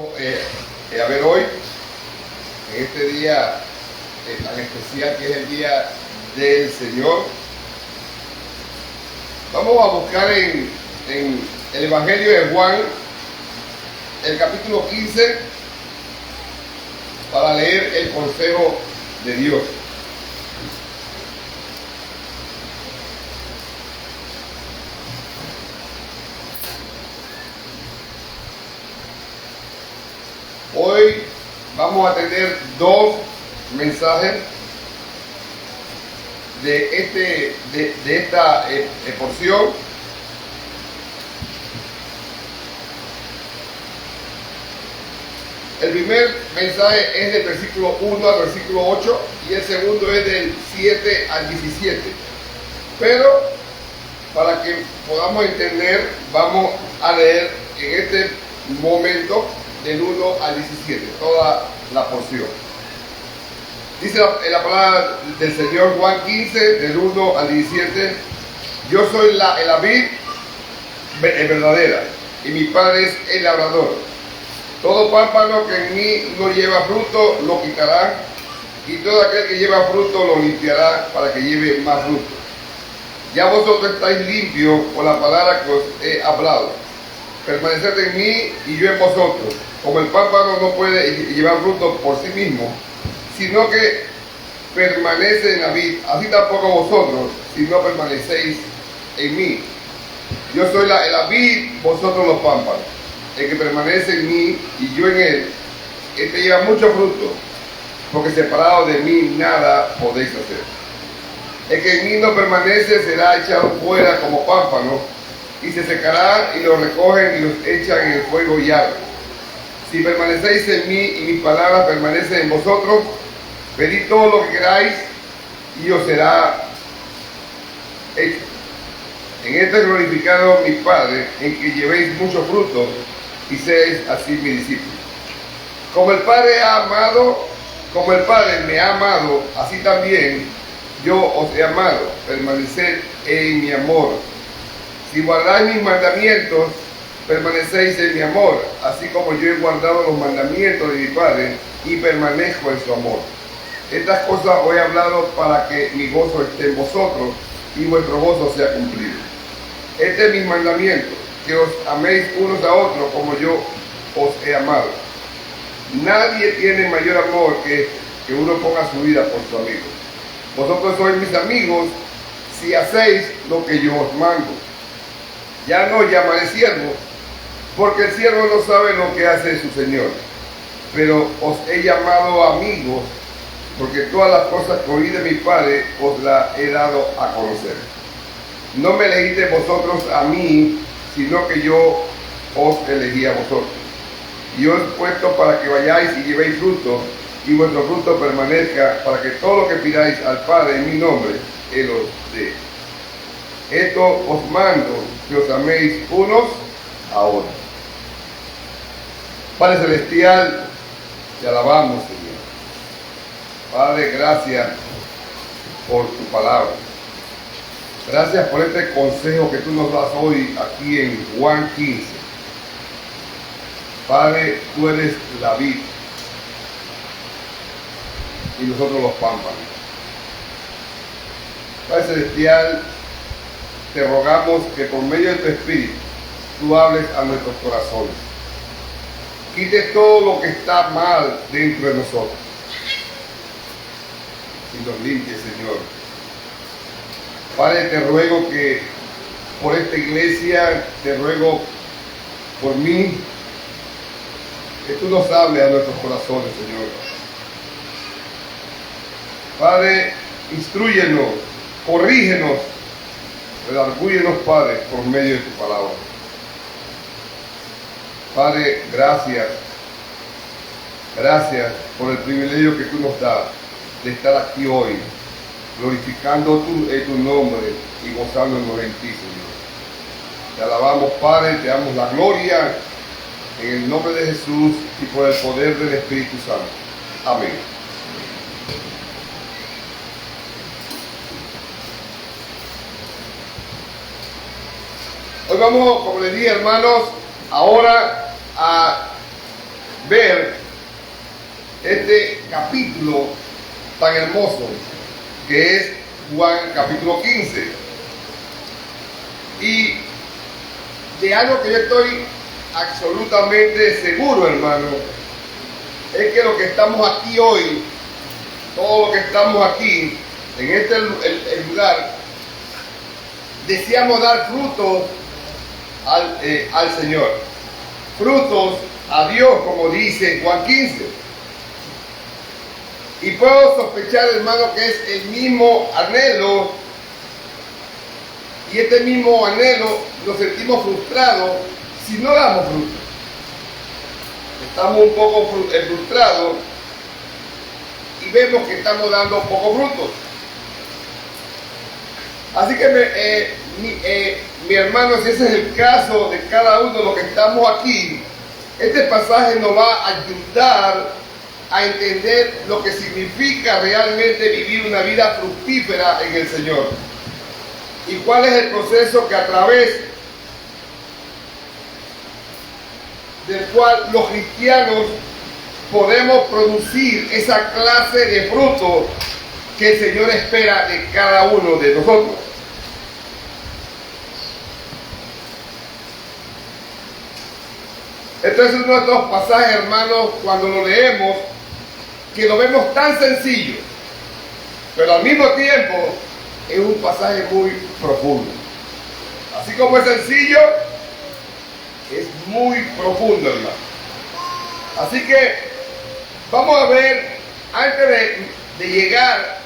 A ver hoy, en este día tan especial que es el Día del Señor, vamos a buscar en el Evangelio de Juan, el capítulo 15, para leer el consejo de Dios. Hoy vamos a tener dos mensajes de esta porción. El primer mensaje es del versículo 1 al versículo 8 y el segundo es del 7 al 17. Pero para que podamos entender, vamos a leer en este momento del 1 al 17, toda la porción. Dice la palabra del Señor, Juan 15, del 1 al 17: yo soy la vid verdadera, y mi Padre es el labrador. Todo pámpano que en mí no lleva fruto, lo quitará, y todo aquel que lleva fruto, lo limpiará, para que lleve más fruto. Ya vosotros estáis limpios por la palabra que os he hablado. Permaneced en mí y yo en vosotros. Como el pámpano no puede llevar fruto por sí mismo, sino que permanece en la vid, así tampoco vosotros, si no permanecéis en mí. Yo soy la vid, vosotros los pámpanos. El que permanece en mí y yo en él, este lleva mucho fruto, porque separado de mí nada podéis hacer. El que en mí no permanece será echado fuera como pámpano, y se secará, y lo recogen y los echan en el fuego y arden. Si permanecéis en mí y mis palabras permanecen en vosotros, pedid todo lo que queráis y os será hecho. En esto es glorificado mi Padre, en que llevéis mucho fruto y seáis así mis discípulos. Como el Padre me ha amado, así también yo os he amado. Permaneced en mi amor. Si guardáis mis mandamientos, permanecéis en mi amor, así como yo he guardado los mandamientos de mi Padre y permanezco en su amor. Estas cosas os he hablado para que mi gozo esté en vosotros y vuestro gozo sea cumplido. Este es mi mandamiento, que os améis unos a otros como yo os he amado. Nadie tiene mayor amor que uno ponga su vida por su amigo. Vosotros sois mis amigos si hacéis lo que yo os mando. Ya no llamaré siervo, porque el siervo no sabe lo que hace su Señor, pero os he llamado amigos, porque todas las cosas que oí de mi Padre os las he dado a conocer. No me elegiste vosotros a mí, sino que yo os elegí a vosotros. Y os he puesto para que vayáis y llevéis fruto, y vuestro fruto permanezca, para que todo lo que pidáis al Padre en mi nombre, Él os dé. Esto os mando, que os améis unos a otros. Padre Celestial, te alabamos, Señor. Padre, gracias por tu palabra. Gracias por este consejo que tú nos das hoy aquí en Juan 15. Padre, tú eres la vid y nosotros los pámpanos. Padre Celestial, te rogamos que por medio de tu Espíritu tú hables a nuestros corazones. Quite todo lo que está mal dentro de nosotros y nos limpie, Señor. Padre, te ruego que por esta iglesia, te ruego por mí, que tú nos hables a nuestros corazones, Señor. Padre, instrúyenos, corrígenos, redargúyenos, Padre, por medio de tu palabra. Padre, gracias. Gracias por el privilegio que tú nos das de estar aquí hoy, glorificando tu nombre y gozándonos en ti, Señor. Te alabamos, Padre, te damos la gloria en el nombre de Jesús y por el poder del Espíritu Santo. Amén. Hoy vamos, como les dije, hermanos, ahora a este capítulo tan hermoso que es Juan capítulo 15. Y de algo que yo estoy absolutamente seguro, hermano, es que lo que estamos aquí hoy, todo lo que estamos aquí, en este el lugar, deseamos dar frutos al Señor, frutos a Dios, como dice Juan 15. Y puedo sospechar, hermano, que es el mismo anhelo, y este mismo anhelo lo sentimos frustrado si no damos fruto. Estamos un poco frustrados y vemos que estamos dando pocos frutos. Así que mi hermano, si ese es el caso de cada uno de los que estamos aquí, este pasaje nos va a ayudar a entender lo que significa realmente vivir una vida fructífera en el Señor. Y cuál es el proceso que a través del cual los cristianos podemos producir esa clase de fruto que el Señor espera de cada uno de nosotros. Este es uno de estos pasajes, hermanos, cuando lo leemos, que lo vemos tan sencillo, pero al mismo tiempo es un pasaje muy profundo. Así como es sencillo, es muy profundo, hermano. Así que vamos a ver, antes de llegar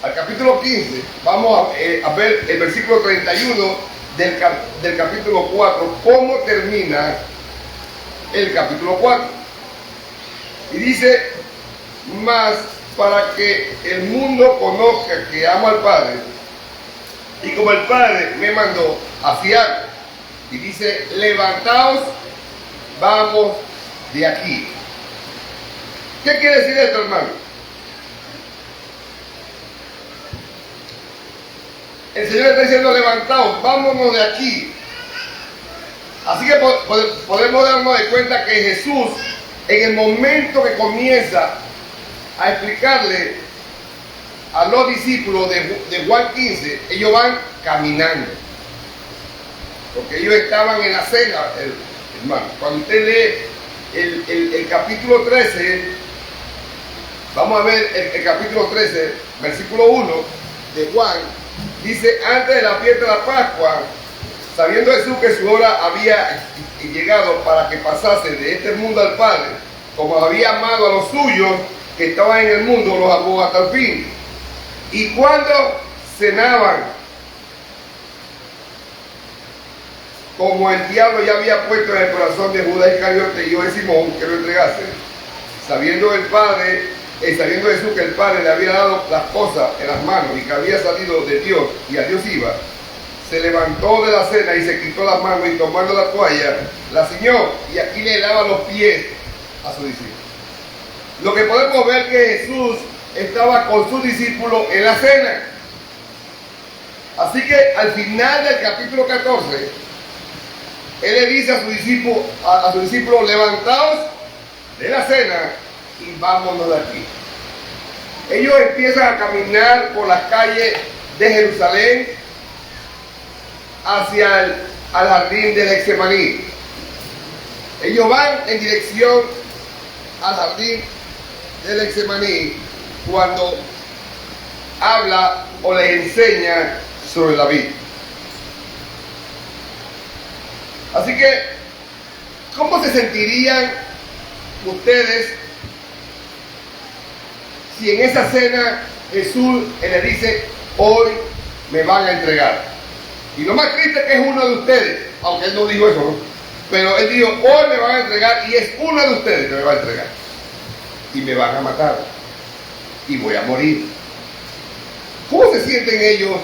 al capítulo 15, vamos a ver el versículo 31 del capítulo 4, cómo termina el capítulo 4. Y dice: mas para que el mundo conozca que amo al Padre, y como el Padre me mandó, así hago. Y dice: levantaos, vamos de aquí. ¿Qué quiere decir esto, hermano? El Señor está diciendo: levantaos, vámonos de aquí. Así que podemos darnos de cuenta que Jesús, en el momento que comienza a explicarle a los discípulos de Juan 15, ellos van caminando, porque ellos estaban en la cena, hermano. Cuando usted lee el capítulo 13, vamos a ver el capítulo 13, versículo 1 de Juan, dice: antes de la fiesta de la Pascua, sabiendo Jesús que su hora había llegado para que pasase de este mundo al Padre, como había amado a los suyos que estaban en el mundo, los amó hasta el fin. Y cuando cenaban, como el diablo ya había puesto en el corazón de Judas Iscariote, hijo de Simón, que lo entregase, sabiendo Jesús que el Padre le había dado las cosas en las manos y que había salido de Dios y a Dios iba, se levantó de la cena y se quitó las manos, y tomando la toalla, la ciñó, y aquí le lava los pies a su discípulo. Lo que podemos ver que Jesús estaba con sus discípulos en la cena. Así que al final del capítulo 14, Él le dice a su discípulo: levantaos de la cena y vámonos de aquí. Ellos empiezan a caminar por las calles de Jerusalén hacia al jardín de Getsemaní. Ellos van en dirección al jardín de Getsemaní cuando habla o les enseña sobre la vida. Así que, ¿cómo se sentirían ustedes si en esa cena Jesús le dice: hoy me van a entregar? Y lo más triste es que es uno de ustedes, aunque Él no dijo eso, ¿no? Pero Él dijo: hoy me van a entregar, y es uno de ustedes que me va a entregar. Y me van a matar. Y voy a morir. ¿Cómo se sienten ellos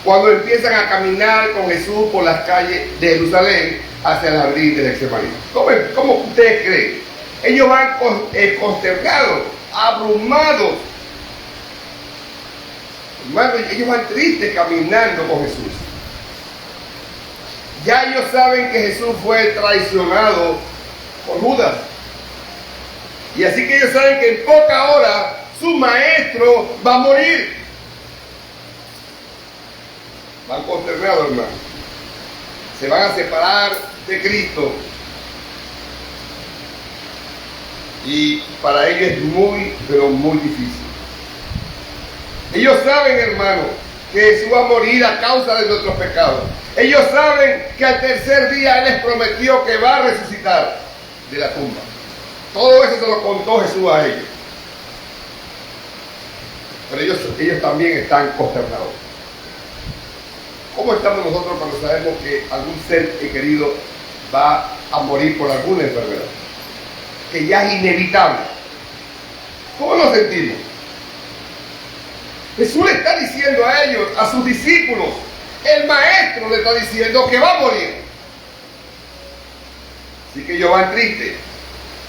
cuando empiezan a caminar con Jesús por las calles de Jerusalén hacia el jardín de Getsemaní? ¿Cómo ustedes creen? Ellos van consternados, abrumados. Hermano, ellos van tristes caminando con Jesús. Ya ellos saben que Jesús fue traicionado por Judas. Y así que ellos saben que en poca hora su maestro va a morir. Van consternados, hermano. Se van a separar de Cristo. Y para ellos es muy, pero muy difícil. Ellos saben, hermano, que Jesús va a morir a causa de nuestros pecados. Ellos saben que al tercer día Él les prometió que va a resucitar de la tumba. Todo eso se lo contó Jesús a ellos. Pero ellos también están consternados. ¿Cómo estamos nosotros cuando sabemos que algún ser querido va a morir por alguna enfermedad? Que ya es inevitable. ¿Cómo nos sentimos? Jesús le está diciendo a ellos, a sus discípulos, el maestro le está diciendo que va a morir. Así que ellos van tristes,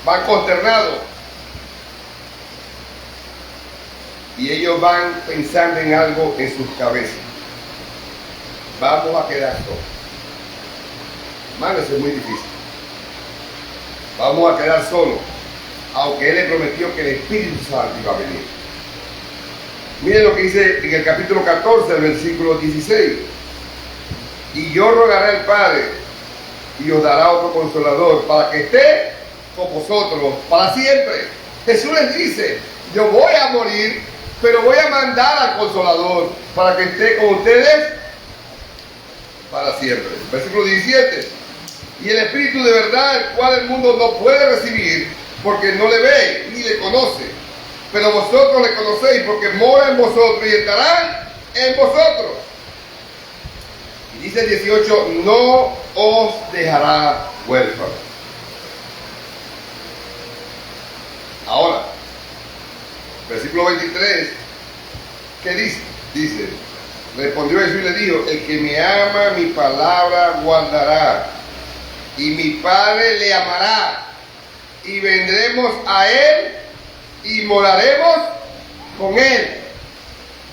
van consternados. Y ellos van pensando en algo en sus cabezas. Vamos a quedar solos. Hermano, eso es muy difícil. Vamos a quedar solos, aunque Él le prometió que el Espíritu Santo iba a venir. Miren lo que dice en el capítulo 14, versículo 16. Y yo rogaré al Padre, y os dará otro consolador, para que esté con vosotros para siempre. Jesús les dice, yo voy a morir, pero voy a mandar al consolador, para que esté con ustedes para siempre. Versículo 17. Y el Espíritu de verdad, el cual el mundo no puede recibir, porque no le ve ni le conoce. Pero vosotros le conocéis, porque mora en vosotros y estará en vosotros. Y dice el 18, no os dejará huérfanos. Ahora, versículo 23, ¿qué dice? Dice, respondió Jesús y le dijo, el que me ama mi palabra guardará, y mi Padre le amará, y vendremos a Él, y moraremos con Él.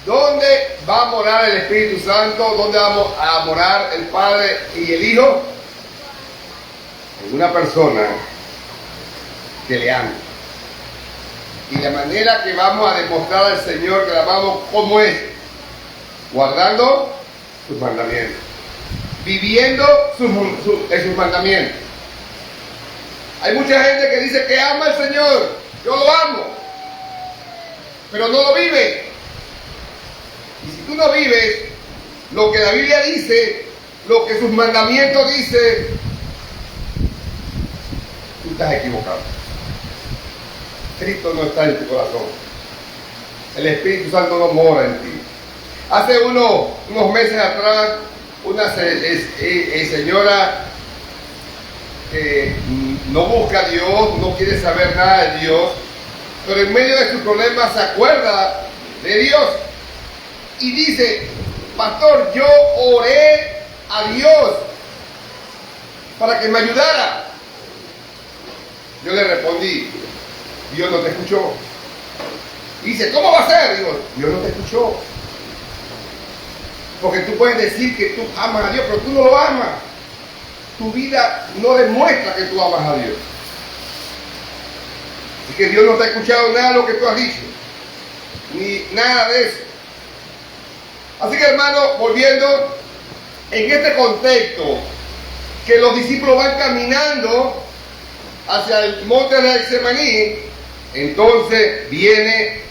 ¿Dónde va a morar el Espíritu Santo? ¿Dónde vamos a morar el Padre y el Hijo? En una persona que le ama. Y la manera que vamos a demostrar al Señor que la amamos, ¿cómo es? Guardando sus mandamientos. Viviendo sus mandamientos. Hay mucha gente que dice que ama al Señor. Yo lo amo. Pero no lo vive. Y si tú no vives lo que la Biblia dice, lo que sus mandamientos dice, tú estás equivocado. Cristo no está en tu corazón. El Espíritu Santo no mora en ti. Hace unos meses atrás, una señora que no busca a Dios, no quiere saber nada de Dios, pero en medio de sus problemas se acuerda de Dios y dice, pastor, yo oré a Dios para que me ayudara. Yo le respondí, Dios no te escuchó. Y dice, ¿cómo va a ser? Digo, Dios no te escuchó. Porque tú puedes decir que tú amas a Dios, pero tú no lo amas. Tu vida no demuestra que tú amas a Dios. Así que Dios no te ha escuchado nada de lo que tú has dicho. Ni nada de eso. Así que, hermano, volviendo, en este contexto, que los discípulos van caminando hacia el monte de Getsemaní, entonces viene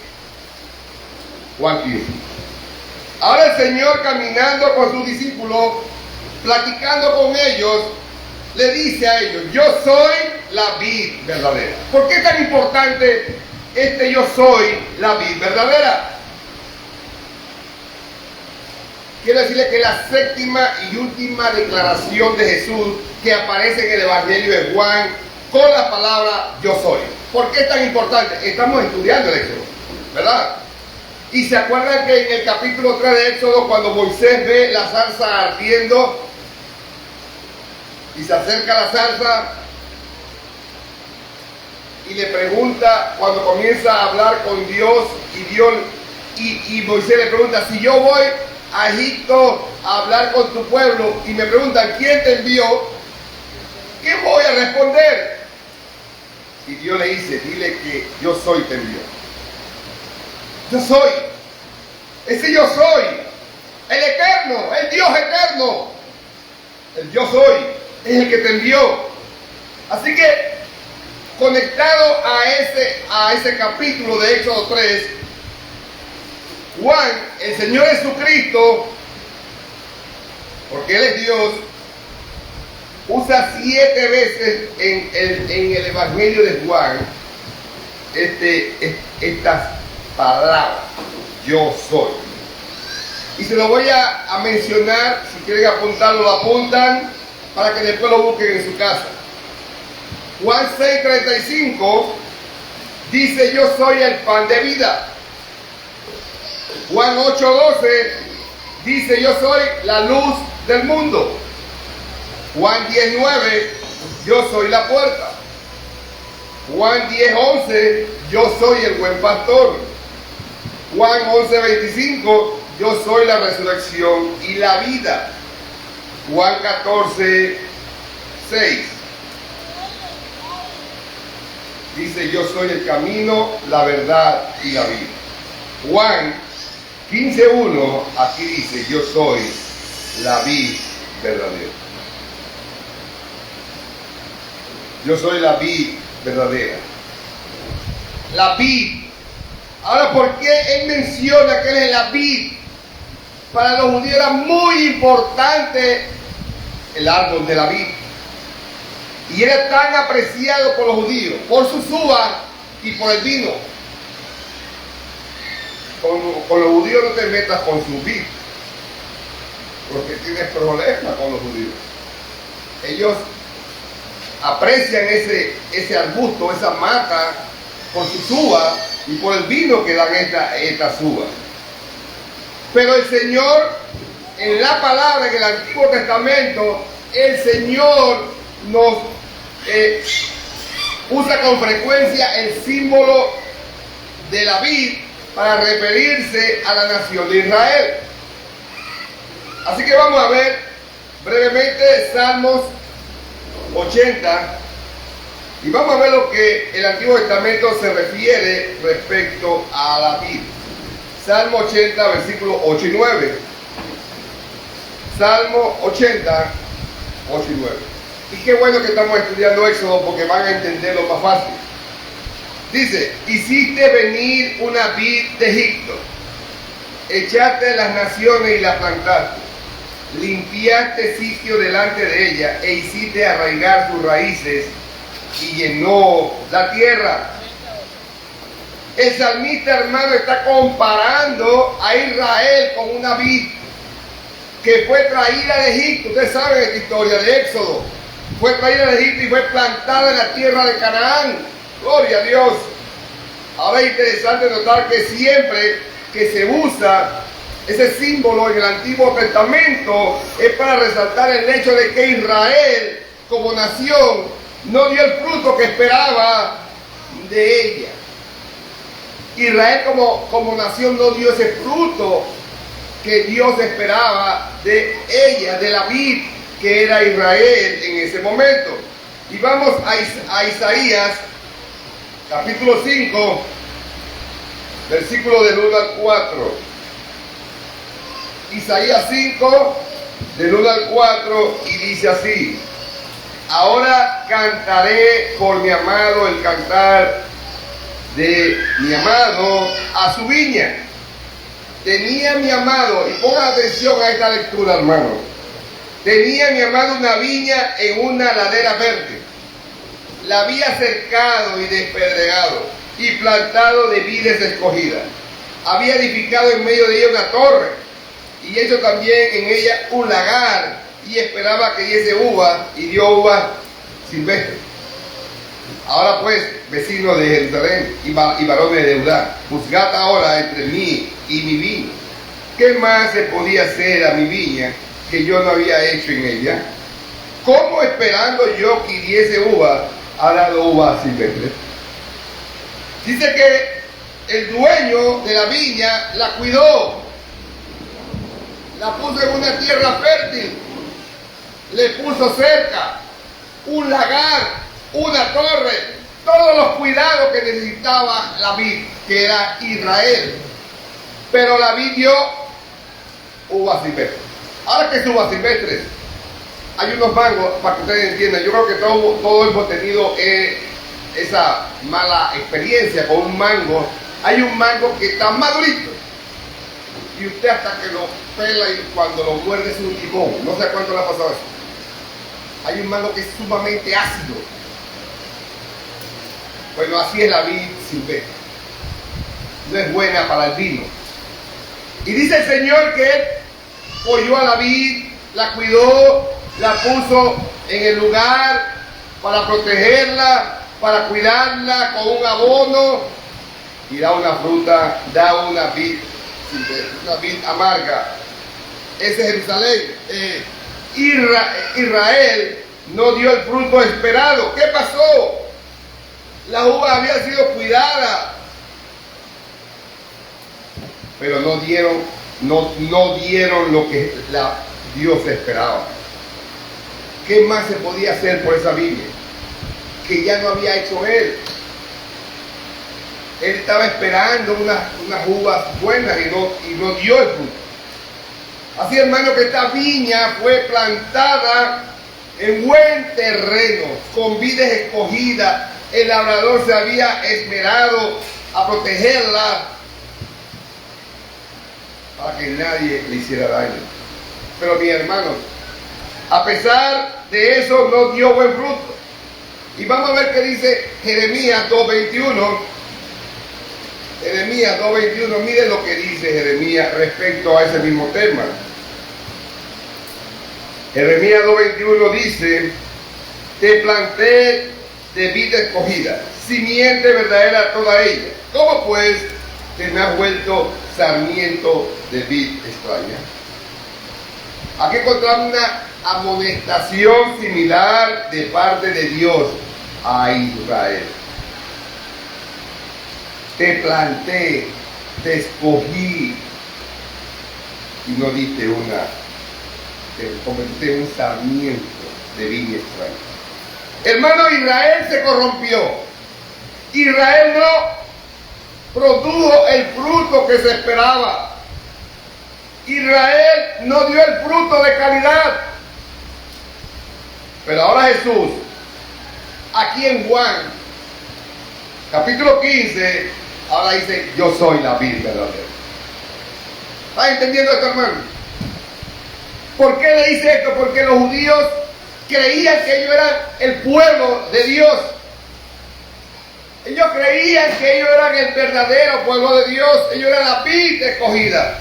Juan 15. Ahora el Señor, caminando con sus discípulos, platicando con ellos, le dice a ellos, yo soy la vid verdadera. ¿Por qué es tan importante yo soy la vid verdadera? Quiero decirle que la séptima y última declaración de Jesús que aparece en el Evangelio de Juan con la palabra yo soy. ¿Por qué es tan importante? Estamos estudiando el Éxodo, ¿verdad? Y se acuerdan que en el capítulo 3 de Éxodo, cuando Moisés ve la zarza ardiendo y se acerca a la zarza y le pregunta, cuando comienza a hablar con Dios, y Moisés le pregunta, si yo voy a Egipto a hablar con tu pueblo y me preguntan quién te envió, ¿qué voy a responder? Y Dios le dice, dile que yo soy te envió. Yo soy. Ese yo soy. El eterno, el Dios eterno. El yo soy es el que te envió. Así que, conectado a ese capítulo de Éxodo 3, Juan, el Señor Jesucristo, porque Él es Dios, usa 7 veces en el Evangelio de Juan estas palabras, yo soy. Y se lo voy a mencionar, si quieren apuntarlo, lo apuntan, para que después lo busquen en su casa. Juan 6:35 dice, yo soy el pan de vida. Juan 8:12 dice, yo soy la luz del mundo. Juan 10:9, yo soy la puerta. Juan 10:11, yo soy el buen pastor. Juan 11:25, yo soy la resurrección y la vida. Juan 14:6 dice, yo soy el camino, la verdad y la vida. Juan 15:1, aquí dice, yo soy la vid verdadera. Yo soy la vid verdadera. La vid. Ahora, ¿por qué él menciona que él es la vid? Para los judíos era muy importante el árbol de la vid. Y era tan apreciado por los judíos, por sus uvas y por el vino. Con los judíos no te metas con su vid, porque tienes problemas con los judíos. Ellos aprecian ese arbusto, esa mata, por sus uvas y por el vino que dan estas uvas. Pero el Señor, en la palabra, en el Antiguo Testamento, el Señor nos usa con frecuencia el símbolo de la vid para referirse a la nación de Israel. Así que vamos a ver brevemente Salmos 80 y vamos a ver lo que el Antiguo Testamento se refiere respecto a la vid. Salmo 80, versículos 8 y 9. Salmo 80, 8 y 9. Y qué bueno que estamos estudiando Éxodo porque van a entenderlo más fácil. Dice, hiciste venir una vid de Egipto, echaste las naciones y la plantaste, limpiaste sitio delante de ella e hiciste arraigar sus raíces y llenó la tierra. El salmista, hermano, está comparando a Israel con una vid que fue traída de Egipto. Ustedes saben esta historia de Éxodo. Fue traída de Egipto y fue plantada en la tierra de Canaán. Gloria a Dios. Ahora es interesante notar que siempre que se usa ese símbolo en el Antiguo Testamento es para resaltar el hecho de que Israel, como nación, no dio el fruto que esperaba de ella. Israel como nación no dio ese fruto que Dios esperaba de ella, de la vid que era Israel en ese momento. Y vamos a Isaías, capítulo 5, versículo del 1 al 4. Isaías 5, del 1 al 4, y dice así: ahora cantaré por mi amado el cantar de mi amado a su viña. Tenía mi amado, y pongan atención a esta lectura, hermano. Tenía mi amado una viña en una ladera verde. La había cercado y despedregado y plantado de vides escogidas. Había edificado en medio de ella una torre y hecho también en ella un lagar, y esperaba que diese uva, y dio uva silvestre. Ahora pues, vecinos de Jerusalén y varones de Judá, juzgad ahora entre mí y mi viña. ¿Qué más se podía hacer a mi viña que yo no había hecho en ella? ¿Cómo esperando yo que diese uva, ha dado uva silvestre? Dice que el dueño de la viña la cuidó, la puso en una tierra fértil, le puso cerca, un lagar, una torre, todos cuidado que necesitaba la vid, que era Israel. Pero la vid dio uvas silvestres. Ahora, ¿qué es uvas silvestres? Hay unos mangos, para que ustedes entiendan, yo creo que todos hemos tenido esa mala experiencia con un mango. Hay un mango que está madurito y usted hasta que lo pela y cuando lo muerde es un limón. No sé cuánto le ha pasado eso. Hay un mango que es sumamente ácido. Bueno, así es la vid silvestre. No es buena para el vino. Y dice el Señor que Él colló a la vid, la cuidó, la puso en el lugar para protegerla, para cuidarla con un abono, y da una fruta, da una vid amarga. Ese es Jerusalén. Israel no dio el fruto esperado. ¿Qué pasó? Las uvas habían sido cuidadas, pero no dieron lo que Dios esperaba. ¿Qué más se podía hacer por esa viña que ya no había hecho Él? Él estaba esperando unas uvas buenas y no dio el fruto. Así, hermano, que esta viña fue plantada en buen terreno, con vides escogidas. El labrador se había esmerado a protegerla para que nadie le hiciera daño. Pero mi hermano, a pesar de eso, no dio buen fruto. Y vamos a ver qué dice Jeremías 2:21. Jeremías 2:21, miren lo que dice Jeremías respecto a ese mismo tema. Jeremías 2:21 dice: te planté de vid escogida, simiente verdadera toda ella. ¿Cómo pues te me has vuelto sarmiento de vid extraña? Aquí encontramos una amonestación similar de parte de Dios a Israel. Te planté, te escogí y no diste te convertí en un sarmiento de viña extraña. Hermano, Israel se corrompió. Israel no produjo el fruto que se esperaba. Israel no dio el fruto de calidad. Pero ahora Jesús, aquí en Juan, capítulo 15, ahora dice: yo soy la vid verdadera. ¿Estás entendiendo esto, hermano? ¿Por qué le dice esto? Porque los judíos creían que ellos eran el pueblo de Dios. Ellos creían que ellos eran el verdadero pueblo de Dios. Ellos eran la vid escogida.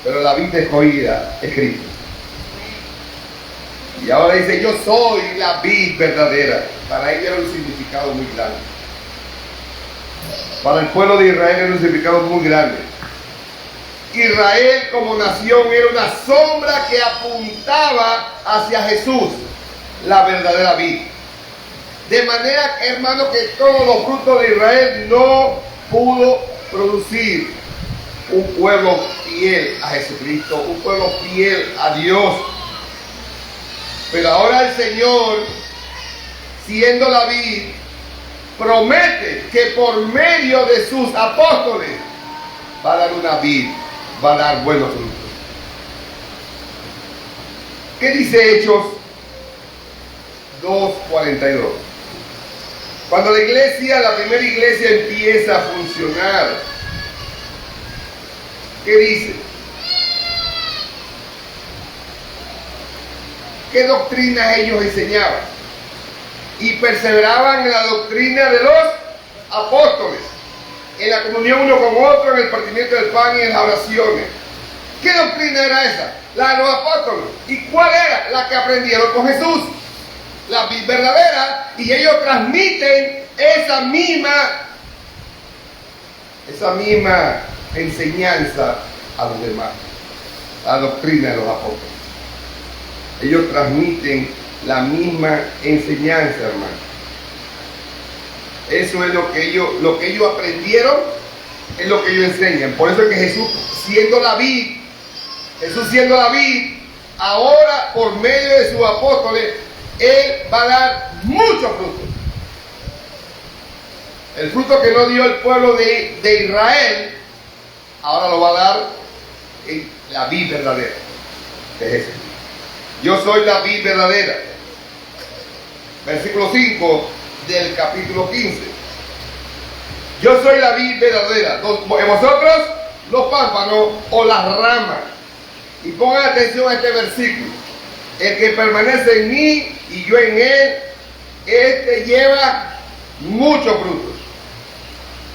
Pero la vid escogida es Cristo. Y ahora dice: yo soy la vid verdadera. Para ellos era un significado muy grande. Para el pueblo de Israel era un significado muy grande. Israel como nación era una sombra que apuntaba hacia Jesús, la verdadera vid. De manera, hermano, que todos los frutos de Israel no pudo producir un pueblo fiel a Jesucristo, un pueblo fiel a Dios. Pero ahora el Señor, siendo la vid, promete que por medio de sus apóstoles va a dar una vid, va a dar buenos frutos. ¿Qué dice Hechos 2:42? Cuando la primera iglesia empieza a funcionar, ¿qué dice? ¿Qué doctrinas ellos enseñaban? Y perseveraban en la doctrina de los apóstoles, en la comunión uno con otro, en el partimiento del pan y en las oraciones. ¿Qué doctrina era esa? La de los apóstoles. ¿Y cuál era? La que aprendieron con Jesús, la vid verdadera, y ellos transmiten esa misma enseñanza a los demás, la doctrina de los apóstoles. Ellos transmiten la misma enseñanza, hermano. Eso es lo que ellos aprendieron, es lo que ellos enseñan. Por eso es que Jesús siendo la vid, ahora por medio de sus apóstoles, Él va a dar mucho fruto. El fruto que no dio el pueblo de Israel, ahora lo va a dar en la vid verdadera. Es ese. Yo soy la vid verdadera. Versículo 5 del capítulo 15. Yo soy la vid verdadera. Vosotros los pámpanos o las ramas. Y pongan atención a este versículo. El que permanece en mí y yo en él, este lleva muchos frutos.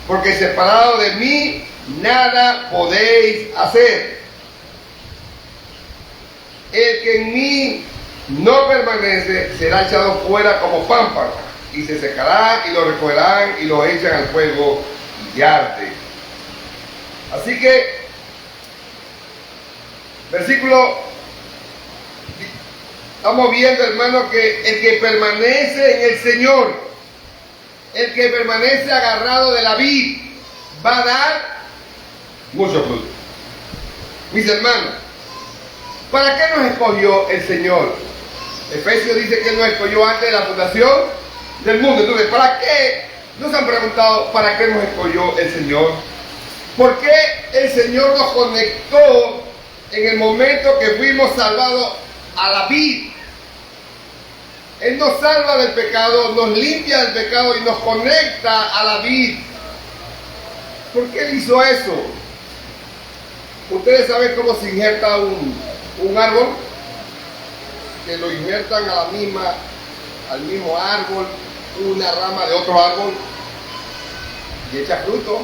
Porque separado de mí, nada podéis hacer. El que en mí no permanece será echado fuera como pámpano, y se secará, y lo recogerán, y lo echan al fuego, y arde. Así que, versículo, estamos viendo, hermano, que el que permanece en el Señor, el que permanece agarrado de la vid, va a dar mucho fruto. Mis hermanos, ¿para qué nos escogió el Señor? Efesios dice que Él nos escogió antes de la fundación del mundo. Entonces, ¿para qué? Nos han preguntado, ¿para qué nos escogió el Señor? ¿Por qué el Señor nos conectó en el momento que fuimos salvados a la vid? Él nos salva del pecado, nos limpia del pecado y nos conecta a la vid. ¿Por qué Él hizo eso? Ustedes saben cómo se injerta un árbol, que lo injertan al mismo árbol, una rama de otro árbol, y echa fruto.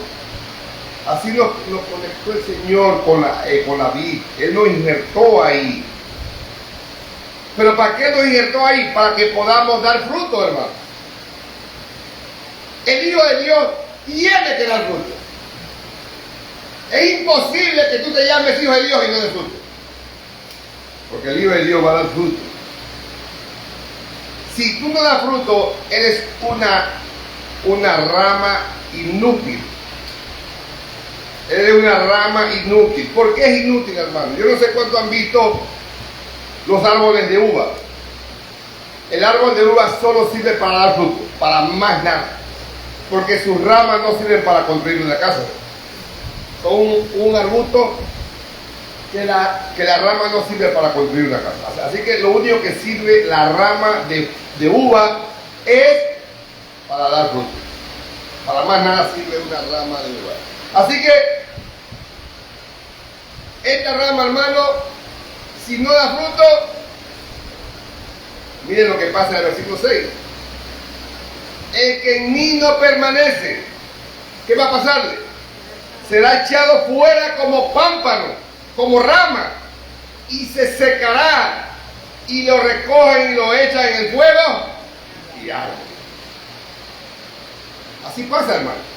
Así nos conectó el Señor con la vid. Él nos injertó ahí. ¿Pero para qué nos injertó ahí? Para que podamos dar fruto, hermano. El Hijo de Dios tiene que dar fruto. Es imposible que tú te llames Hijo de Dios y no des fruto. Porque el Hijo de Dios va a dar fruto. Si tú no das fruto, eres una rama inútil. Eres una rama inútil. ¿Por qué es inútil, hermano? Yo no sé cuánto han visto los árboles de uva. El árbol de uva solo sirve para dar fruto, para más nada. Porque sus ramas no sirven para construir una casa. Son un arbusto que la rama no sirve para construir una casa. Así que lo único que sirve la rama de uva es para dar fruto. Para más nada sirve una rama de uva. Así que esta rama, hermano, si no da fruto, miren lo que pasa en el versículo 6. El que en mí no permanece, ¿qué va a pasarle? Será echado fuera como pámpano, como rama, y se secará, y lo recogen y lo echan en el fuego, y arde. Así pasa, hermano.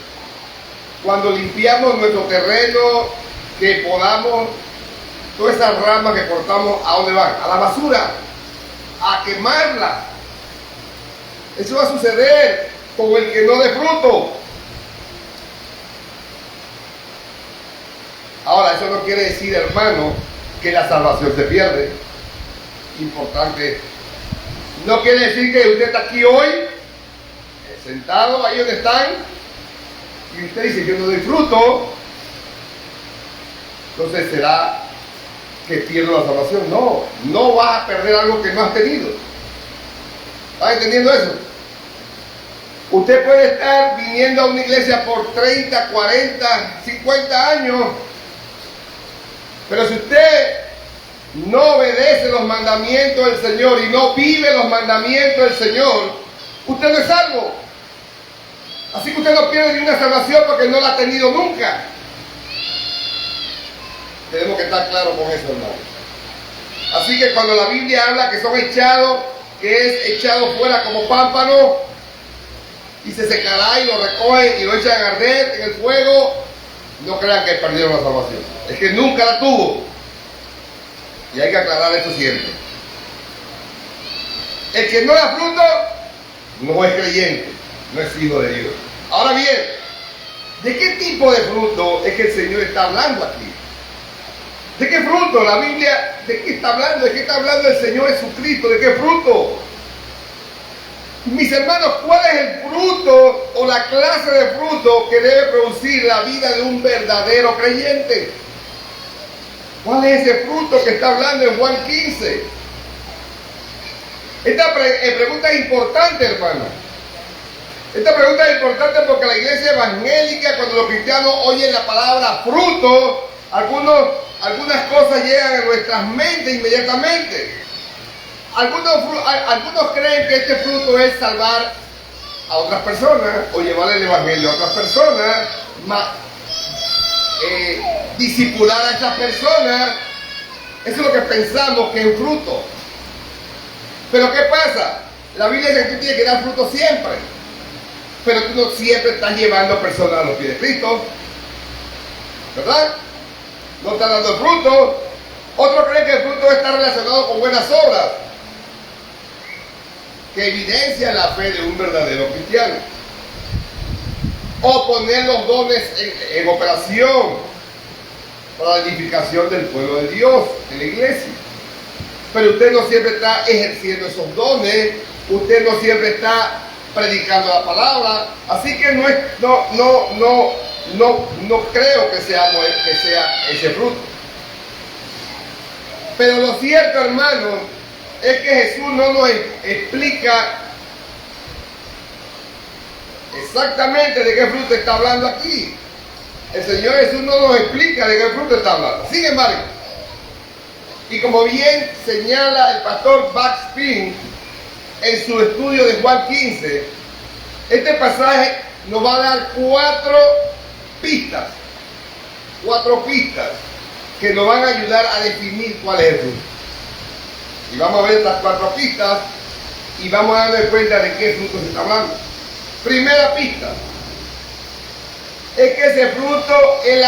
Cuando limpiamos nuestro terreno, que podamos, todas esas ramas que cortamos, ¿a dónde van? A la basura, a quemarla. Eso va a suceder con el que no dé fruto. Ahora, eso no quiere decir, hermano, que la salvación se pierde. Importante. No quiere decir que usted está aquí hoy, sentado ahí donde están, y usted dice, yo no doy fruto, entonces será que pierdo la salvación. No, no vas a perder algo que no has tenido. ¿Estás entendiendo eso? Usted puede estar viniendo a una iglesia por 30, 40, 50 años, pero si usted no obedece los mandamientos del Señor y no vive los mandamientos del Señor, usted no es salvo. Así que usted no pierde ni una salvación porque no la ha tenido nunca. Tenemos que estar claros con eso, hermano. Así que cuando la Biblia habla que son echados, que es echado fuera como pámpano, y se secará y lo recogen y lo echan a arder en el fuego, no crean que perdieron la salvación. Es que nunca la tuvo. Y hay que aclarar eso siempre. El que no da fruto, no es creyente, no es hijo de Dios. Ahora bien, ¿de qué tipo de fruto es que el Señor está hablando aquí? ¿De qué fruto? La Biblia, ¿de qué está hablando? ¿De qué está hablando el Señor Jesucristo? ¿De qué fruto? Mis hermanos, ¿cuál es el fruto o la clase de fruto que debe producir la vida de un verdadero creyente? ¿Cuál es ese fruto que está hablando en Juan 15? Esta pregunta es importante, hermano. Esta pregunta es importante porque la iglesia evangélica, cuando los cristianos oyen la palabra fruto, algunas cosas llegan a nuestras mentes inmediatamente. Algunos creen que este fruto es salvar a otras personas o llevar el evangelio a otras personas, discipular a esas personas. Eso es lo que pensamos que es un fruto. Pero ¿qué pasa? La Biblia dice que tú tienes que dar fruto siempre, pero tú no siempre estás llevando personas a los pies de Cristo, ¿verdad? No estás dando el fruto. Otros creen que el fruto está relacionado con buenas obras, que evidencia la fe de un verdadero cristiano, o poner los dones en operación para la edificación del pueblo de Dios, de la iglesia. Pero usted no siempre está ejerciendo esos dones, usted no siempre está predicando la palabra, así que no creo que sea ese fruto. Pero lo cierto, hermano, es que Jesús no nos explica exactamente de qué fruto está hablando aquí. El Señor Jesús no nos explica de qué fruto está hablando. Sin embargo, y como bien señala el pastor Backspin en su estudio de Juan 15, este pasaje nos va a dar cuatro pistas que nos van a ayudar a definir cuál es el fruto. Y vamos a ver estas cuatro pistas y vamos a darnos cuenta de qué fruto se está hablando. Primera pista es que ese fruto es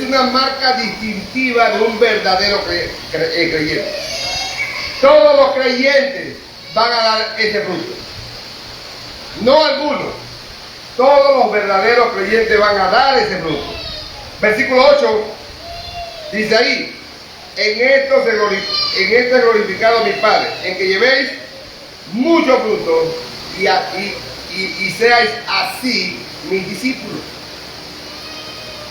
una marca distintiva de un verdadero creyente. Todos los creyentes van a dar ese fruto, no algunos. Todos los verdaderos creyentes van a dar ese fruto. Versículo 8 dice ahí: en esto es glorificado mi Padre, en que llevéis mucho fruto y seáis así mis discípulos.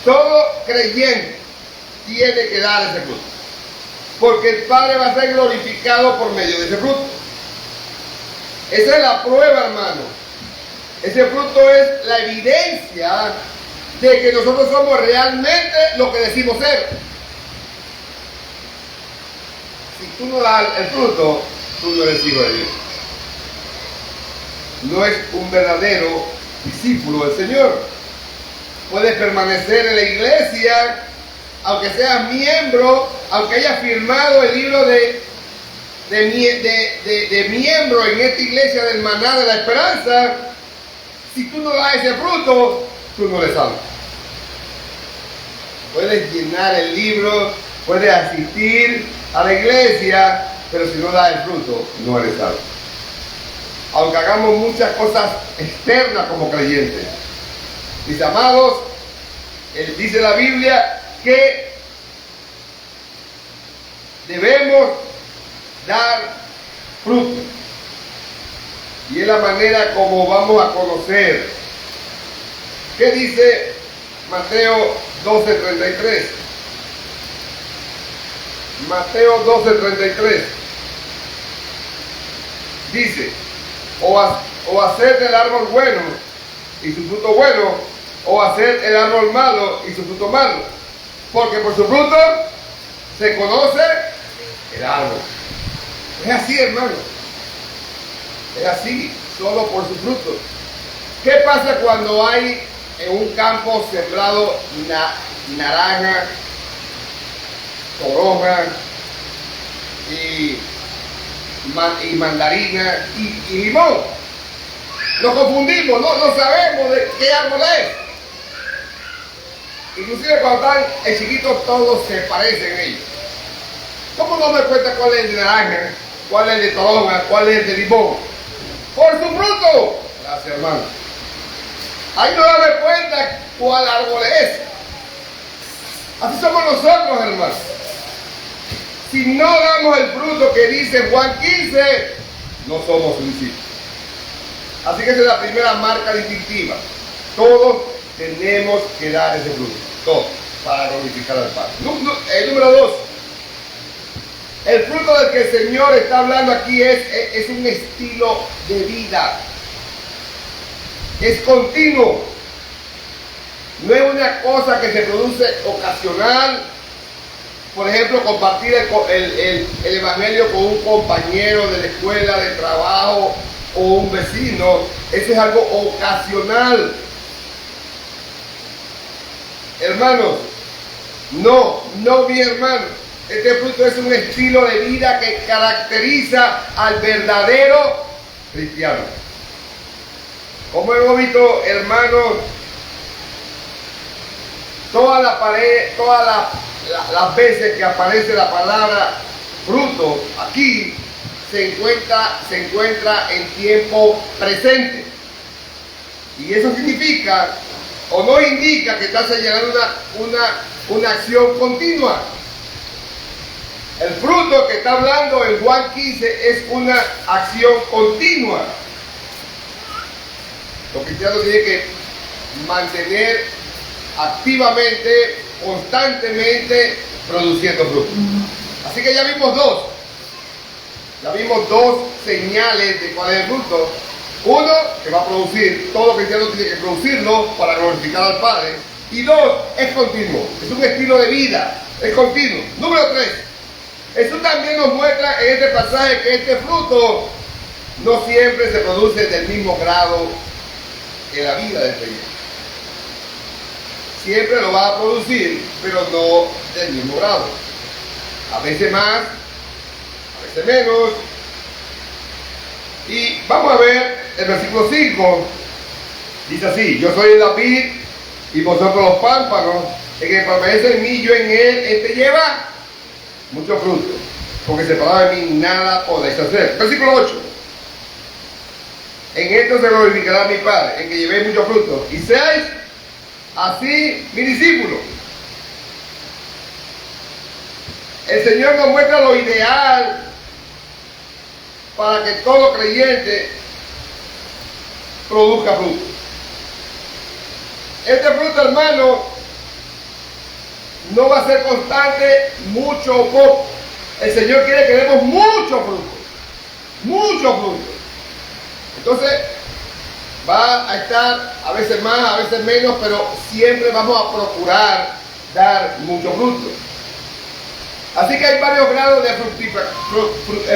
Todo creyente tiene que dar ese fruto, porque el Padre va a ser glorificado por medio de ese fruto. Esa es la prueba, hermano. Ese fruto es la evidencia de que nosotros somos realmente lo que decimos ser. Si tú no das el fruto, tú no eres hijo de Dios. No es un verdadero discípulo del Señor. Puedes permanecer en la iglesia, aunque seas miembro, aunque hayas firmado el libro de miembro en esta iglesia del Maná de la Esperanza. Si tú no das ese fruto, tú no eres salvo. Puedes llenar el libro, puedes asistir a la iglesia, pero si no das el fruto, no eres salvo. Aunque hagamos muchas cosas externas como creyentes. Mis amados, dice la Biblia que debemos dar fruto. Y es la manera como vamos a conocer. ¿Qué dice Mateo 12:33? Mateo 12:33 dice: o hacer del árbol bueno y su fruto bueno, o hacer el árbol malo y su fruto malo, porque por su fruto se conoce el árbol. Es así, hermano. Es así, solo por su fruto. ¿Qué pasa cuando hay en un campo sembrado naranja, toronja y mandarina y limón? Lo confundimos, no sabemos de qué árbol es. Inclusive cuando están chiquitos todos se parecen ellos. ¿Cómo no me cuenta cuál es el de naranja, cuál es el de toronja, cuál es el de limón? Por su fruto. Gracias, hermano. Ahí no dame cuenta cuál árbol es. Así somos nosotros, hermanos. Si no damos el fruto que dice Juan 15, no somos sus discípulos. Así que esa es la primera marca distintiva. Todos tenemos que dar ese fruto, todos, para glorificar al Padre. Número 2. El fruto del que el Señor está hablando aquí es un estilo de vida. Es continuo. No es una cosa que se produce ocasional. Por ejemplo, compartir el evangelio con un compañero de la escuela, de trabajo o un vecino. Eso es algo ocasional. Hermanos, no mi hermano. Este fruto es un estilo de vida que caracteriza al verdadero cristiano. Como hemos visto, hermanos, todas las veces que aparece la palabra fruto aquí se encuentra en tiempo presente. Y eso significa o no indica que está señalando una acción continua. El fruto que está hablando en Juan 15 es una acción continua. Los cristianos tienen que mantener activamente, constantemente produciendo fruto. Así que ya vimos dos señales de cuál es el fruto. Uno, que va a producir, todo cristiano tiene que producirlo para glorificar al Padre. Y dos, es continuo, es un estilo de vida, es continuo. Número 3, Jesús también nos muestra en este pasaje que este fruto no siempre se produce del mismo grado en la vida del creyente. Siempre lo va a producir, pero no del mismo grado. A veces más, a veces menos. Y vamos a ver el versículo 5. Dice así: yo soy la vid y vosotros los pámpanos. El que permanece en mí, yo en él, este lleva mucho fruto, porque separado de mí nada podéis hacer. Versículo 8. En esto se glorificará mi Padre, en que llevéis mucho fruto, y seáis así mi discípulo. El Señor nos muestra lo ideal para que todo creyente produzca fruto. Este fruto, hermano, no va a ser constante, mucho o poco. El Señor quiere que demos mucho fruto. Mucho fruto. Entonces, va a estar a veces más, a veces menos, pero siempre vamos a procurar dar mucho fruto. Así que hay varios grados de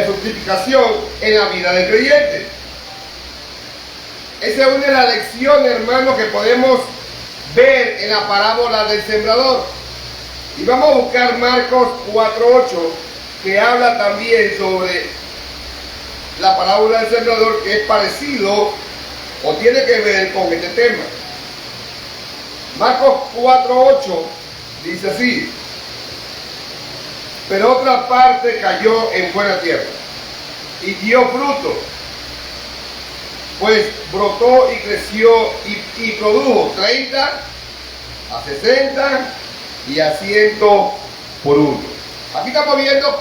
fructificación en la vida del creyente. Esa es una de las lecciones, hermanos, que podemos ver en la parábola del sembrador. Y vamos a buscar Marcos 4:8, que habla también sobre la parábola del sembrador, que es parecido o tiene que ver con este tema. Marcos 4:8 dice así: pero otra parte cayó en buena tierra y dio fruto, pues brotó y creció y produjo 30, a 60 y a 100 por uno. Aquí estamos viendo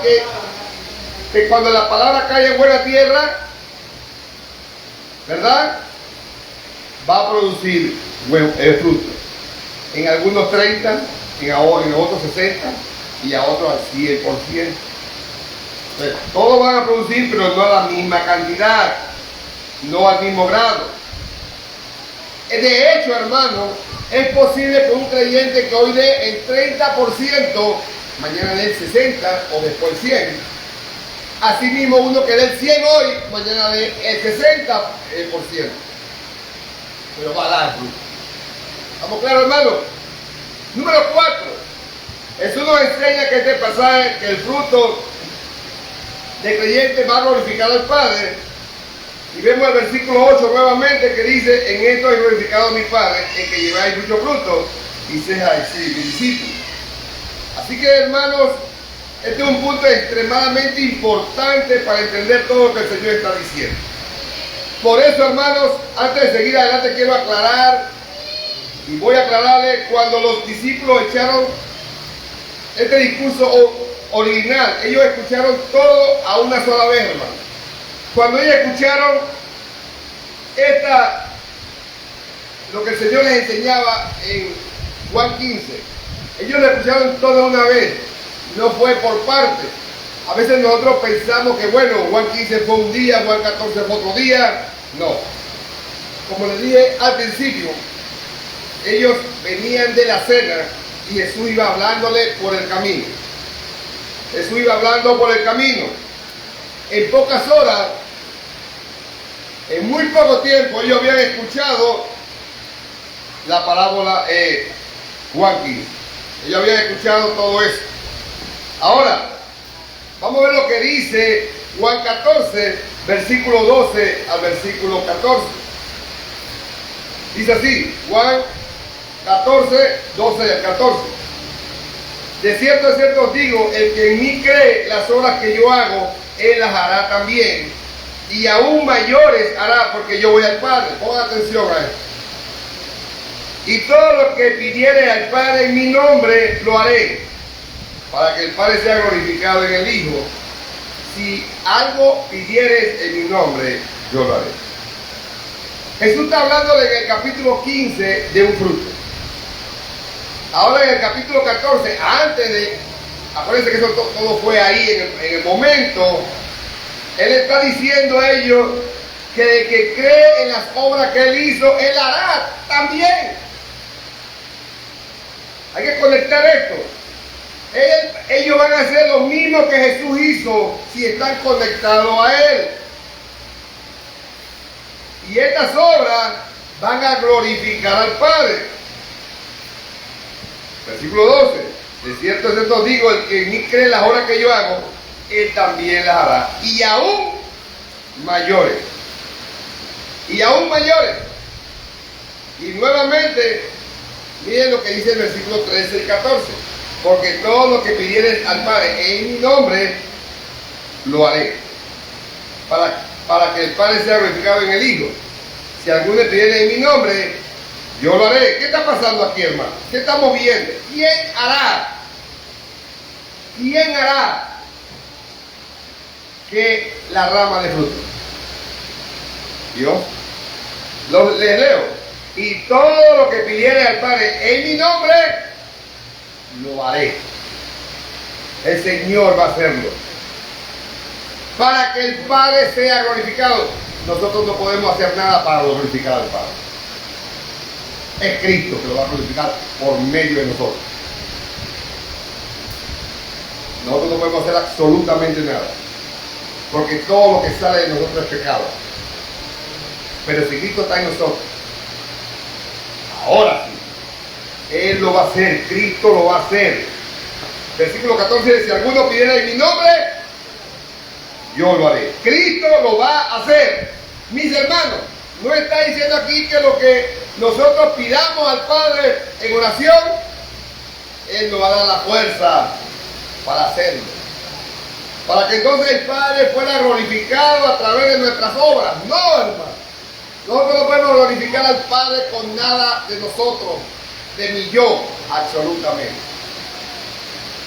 que cuando la palabra cae en buena tierra, ¿verdad?, va a producir fruto. En algunos 30, en otros 60 y a otros al 100%. Entonces, todos van a producir, pero no a la misma cantidad, no al mismo grado. De hecho, hermano, es posible que un creyente que hoy dé el 30%, mañana dé el 60% o después el 100%. Asimismo, uno que dé el 100% hoy, mañana dé el 60%. Pero va a dar fruto. ¿Estamos claros, hermano? Número 4. Jesús nos enseña que este pasaje, que el fruto de creyente va a glorificar al Padre. Y vemos el versículo 8 nuevamente, que dice: en esto he glorificado a mi Padre, en que lleváis mucho fruto y seáis mi discípulos. Así que, hermanos, este es un punto extremadamente importante para entender todo lo que el Señor está diciendo. Por eso, hermanos, antes de seguir adelante, quiero aclarar, y voy a aclararle, cuando los discípulos echaron este discurso original, ellos escucharon todo a una sola vez, hermano. Cuando ellos escucharon lo que el Señor les enseñaba en Juan 15, ellos lo escucharon todo una vez, no fue por parte. A veces nosotros pensamos que bueno, Juan 15 fue un día, Juan 14 fue otro día. No. Como les dije al principio, ellos venían de la cena y Jesús iba hablándole por el camino. Jesús iba hablando por el camino. En pocas horas, en muy poco tiempo, ellos habían escuchado la parábola Juan 15. Ellos habían escuchado todo eso. Ahora, vamos a ver lo que dice Juan 14, versículo 12 al versículo 14. Dice así, Juan 14, 12 al 14. De cierto os digo, el que en mí cree, las obras que yo hago, él las hará también. Y aún mayores hará, porque yo voy al Padre. Pongan atención a esto. Y todo lo que pidiere al Padre en mi nombre, lo haré, para que el Padre sea glorificado en el Hijo. Si algo pidieres en mi nombre, yo lo haré. Jesús está hablando en el capítulo 15 de un fruto. Ahora en el capítulo 14, acuérdense que eso todo fue ahí en el momento, Él está diciendo a ellos que el que cree en las obras que Él hizo, Él hará también. Hay que conectar esto. Ellos van a hacer lo mismo que Jesús hizo si están conectados a Él. Y estas obras van a glorificar al Padre. Versículo 12. De cierto os digo, el que en mí cree las obras que yo hago, él también las hará. Y aún mayores. Y aún mayores. Y nuevamente, miren lo que dice el versículo 13 y 14. Porque todo lo que pidieres al Padre en mi nombre, lo haré. Para que el Padre sea glorificado en el Hijo. Si alguno pidiere en mi nombre, yo lo haré. ¿Qué está pasando aquí, hermano? ¿Qué estamos viendo? ¿Quién hará? ¿Quién hará que la rama de fruto? Dios. Les leo. Y todo lo que pidiere al Padre en mi nombre, lo haré. El Señor va a hacerlo. Para que el Padre sea glorificado. Nosotros no podemos hacer nada para glorificar al Padre. Es Cristo que lo va a glorificar por medio de nosotros. Nosotros no podemos hacer absolutamente nada. Porque todo lo que sale de nosotros es pecado. Pero si Cristo está en nosotros, ahora sí, Él lo va a hacer, Cristo lo va a hacer. Versículo 14 dice, si alguno pidiera en mi nombre, yo lo haré. Cristo lo va a hacer. Mis hermanos, no está diciendo aquí que lo que nosotros pidamos al Padre en oración, Él nos va a dar la fuerza para hacerlo. Para que entonces el Padre fuera glorificado a través de nuestras obras. No, hermano. Nosotros no podemos glorificar al Padre con nada de nosotros, de mi yo, absolutamente.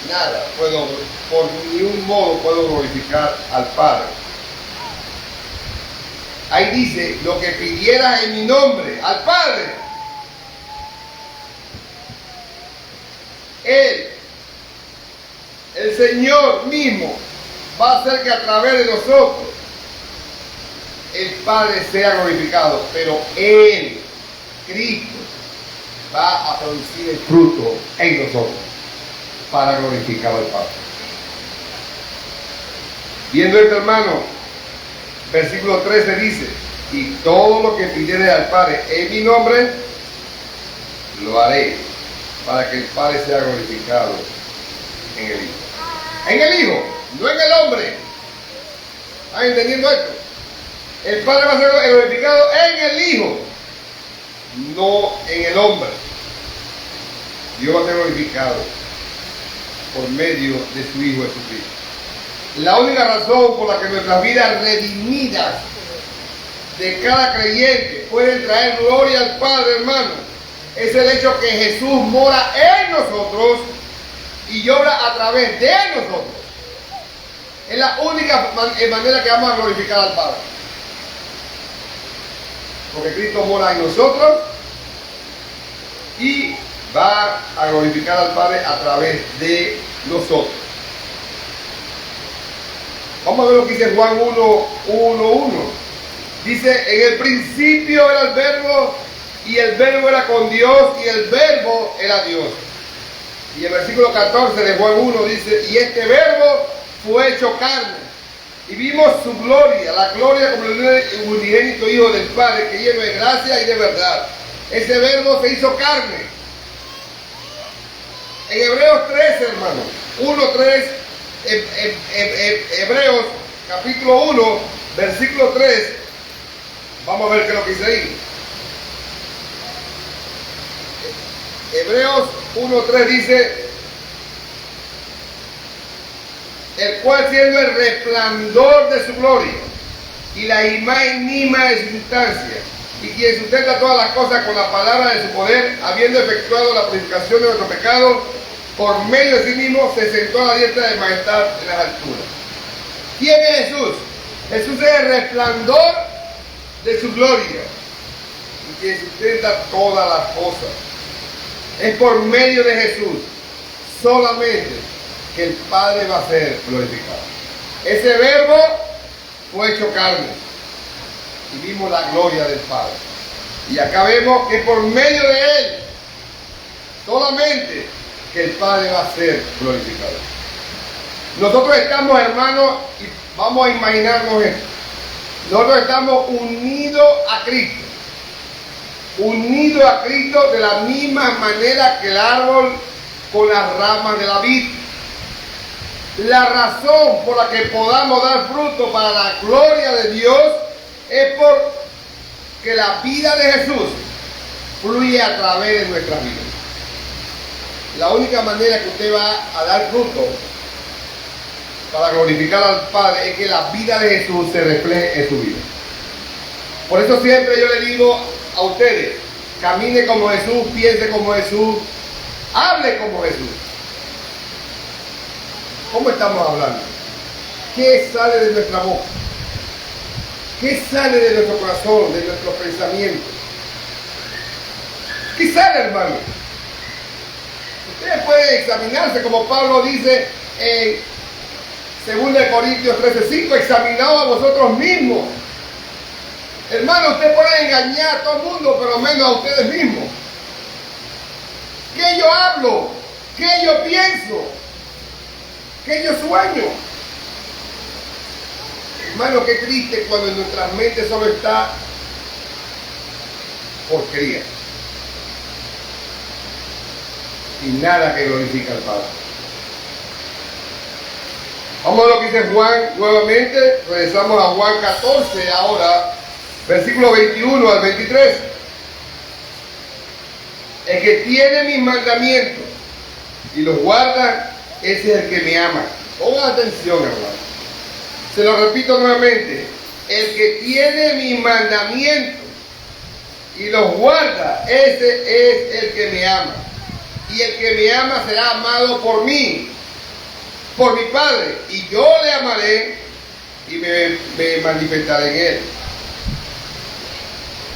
Nada, por ningún modo puedo glorificar al Padre. Ahí dice, lo que pidieras en mi nombre, al Padre, Él, el Señor mismo, va a hacer que a través de nosotros el Padre sea glorificado, pero Él, Cristo, va a producir el fruto en nosotros para glorificar al Padre. Viendo esto, hermano, versículo 13 dice, y todo lo que pidiere al Padre en mi nombre, lo haré, para que el Padre sea glorificado en el Hijo. En el Hijo, no en el hombre. ¿Están entendiendo esto? El Padre va a ser glorificado en el Hijo, no en el hombre. Dios va a ser glorificado por medio de su Hijo Jesucristo. La única razón por la que nuestras vidas redimidas de cada creyente pueden traer gloria al Padre, hermano, es el hecho que Jesús mora en nosotros y obra a través de nosotros. Es la única manera que vamos a glorificar al Padre. Porque Cristo mora en nosotros y va a glorificar al Padre a través de nosotros. Vamos a ver lo que dice Juan 1:1. Dice, en el principio era el verbo, y el verbo era con Dios, y el verbo era Dios. Y el versículo 14 de Juan 1 dice, y este verbo fue hecho carne, y vimos su gloria, la gloria como el unigénito Hijo del Padre, que lleno de gracia y de verdad. Ese verbo se hizo carne. En Hebreos 3, hermanos, 1:3, Hebreos capítulo 1, versículo 3, vamos a ver qué es lo que dice ahí. Hebreos 1:3 dice, el cual siendo el resplandor de su gloria y la imagen misma de su sustancia, y quien sustenta todas las cosas con la palabra de su poder, habiendo efectuado la purificación de nuestro pecado, por medio de sí mismo se sentó a la diestra de majestad en las alturas. ¿Quién es Jesús? Jesús es el resplandor de su gloria y quien sustenta todas las cosas. Es por medio de Jesús solamente que el Padre va a ser glorificado. Ese verbo fue hecho carne y vimos la gloria del Padre. Y acá vemos que por medio de Él solamente que el Padre va a ser glorificado. Nosotros estamos, hermanos, y vamos a imaginarnos esto. Nosotros estamos unidos a Cristo. Unidos a Cristo de la misma manera que el árbol con las ramas de la vid. La razón por la que podamos dar fruto para la gloria de Dios es porque la vida de Jesús fluye a través de nuestras vidas. La única manera que usted va a dar fruto para glorificar al Padre es que la vida de Jesús se refleje en su vida. Por eso siempre yo le digo a ustedes, camine como Jesús, piense como Jesús, hable como Jesús. ¿Cómo estamos hablando? ¿Qué sale de nuestra boca? ¿Qué sale de nuestro corazón, de nuestros pensamientos? ¿Qué sale, hermano? Ustedes pueden examinarse, como Pablo dice en 2 Corintios 13:5, examinaos a vosotros mismos. Hermano, usted puede engañar a todo el mundo, pero menos a ustedes mismos. ¿Qué yo hablo? ¿Qué yo pienso? ¿Qué yo sueño? Hermano, qué triste cuando en nuestras mentes solo está porquería y nada que glorifica al Padre. Vamos a lo que dice Juan nuevamente. Regresamos a Juan 14 ahora, versículo 21 al 23. El que tiene mis mandamientos y los guarda, ese es el que me ama. Pongan atención, hermano. Se lo repito nuevamente. El que tiene mis mandamientos y los guarda, ese es el que me ama. Y el que me ama será amado por mí, por mi Padre, y yo le amaré y me manifestaré en él.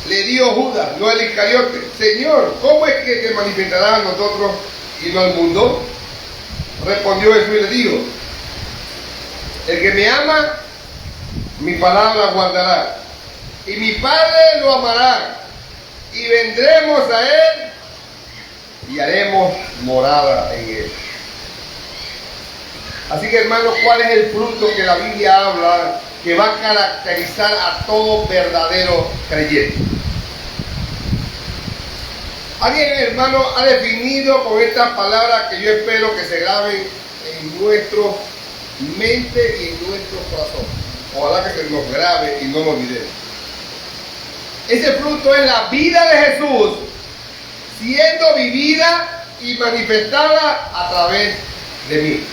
Le dijo Judas, no el Iscariote, Señor, ¿cómo es que te manifestarás a nosotros y no al mundo? Respondió Jesús y le dijo, el que me ama, mi palabra guardará, y mi Padre lo amará, y vendremos a él y haremos morada en él. Así que, hermanos, ¿cuál es el fruto que la Biblia habla que va a caracterizar a todo verdadero creyente? Alguien, hermano, ha definido con estas palabras que yo espero que se graben en nuestra mente y en nuestro corazón. Ojalá que se nos grabe y no lo olvidemos. Ese fruto es la vida de Jesús siendo vivida y manifestada a través de mí.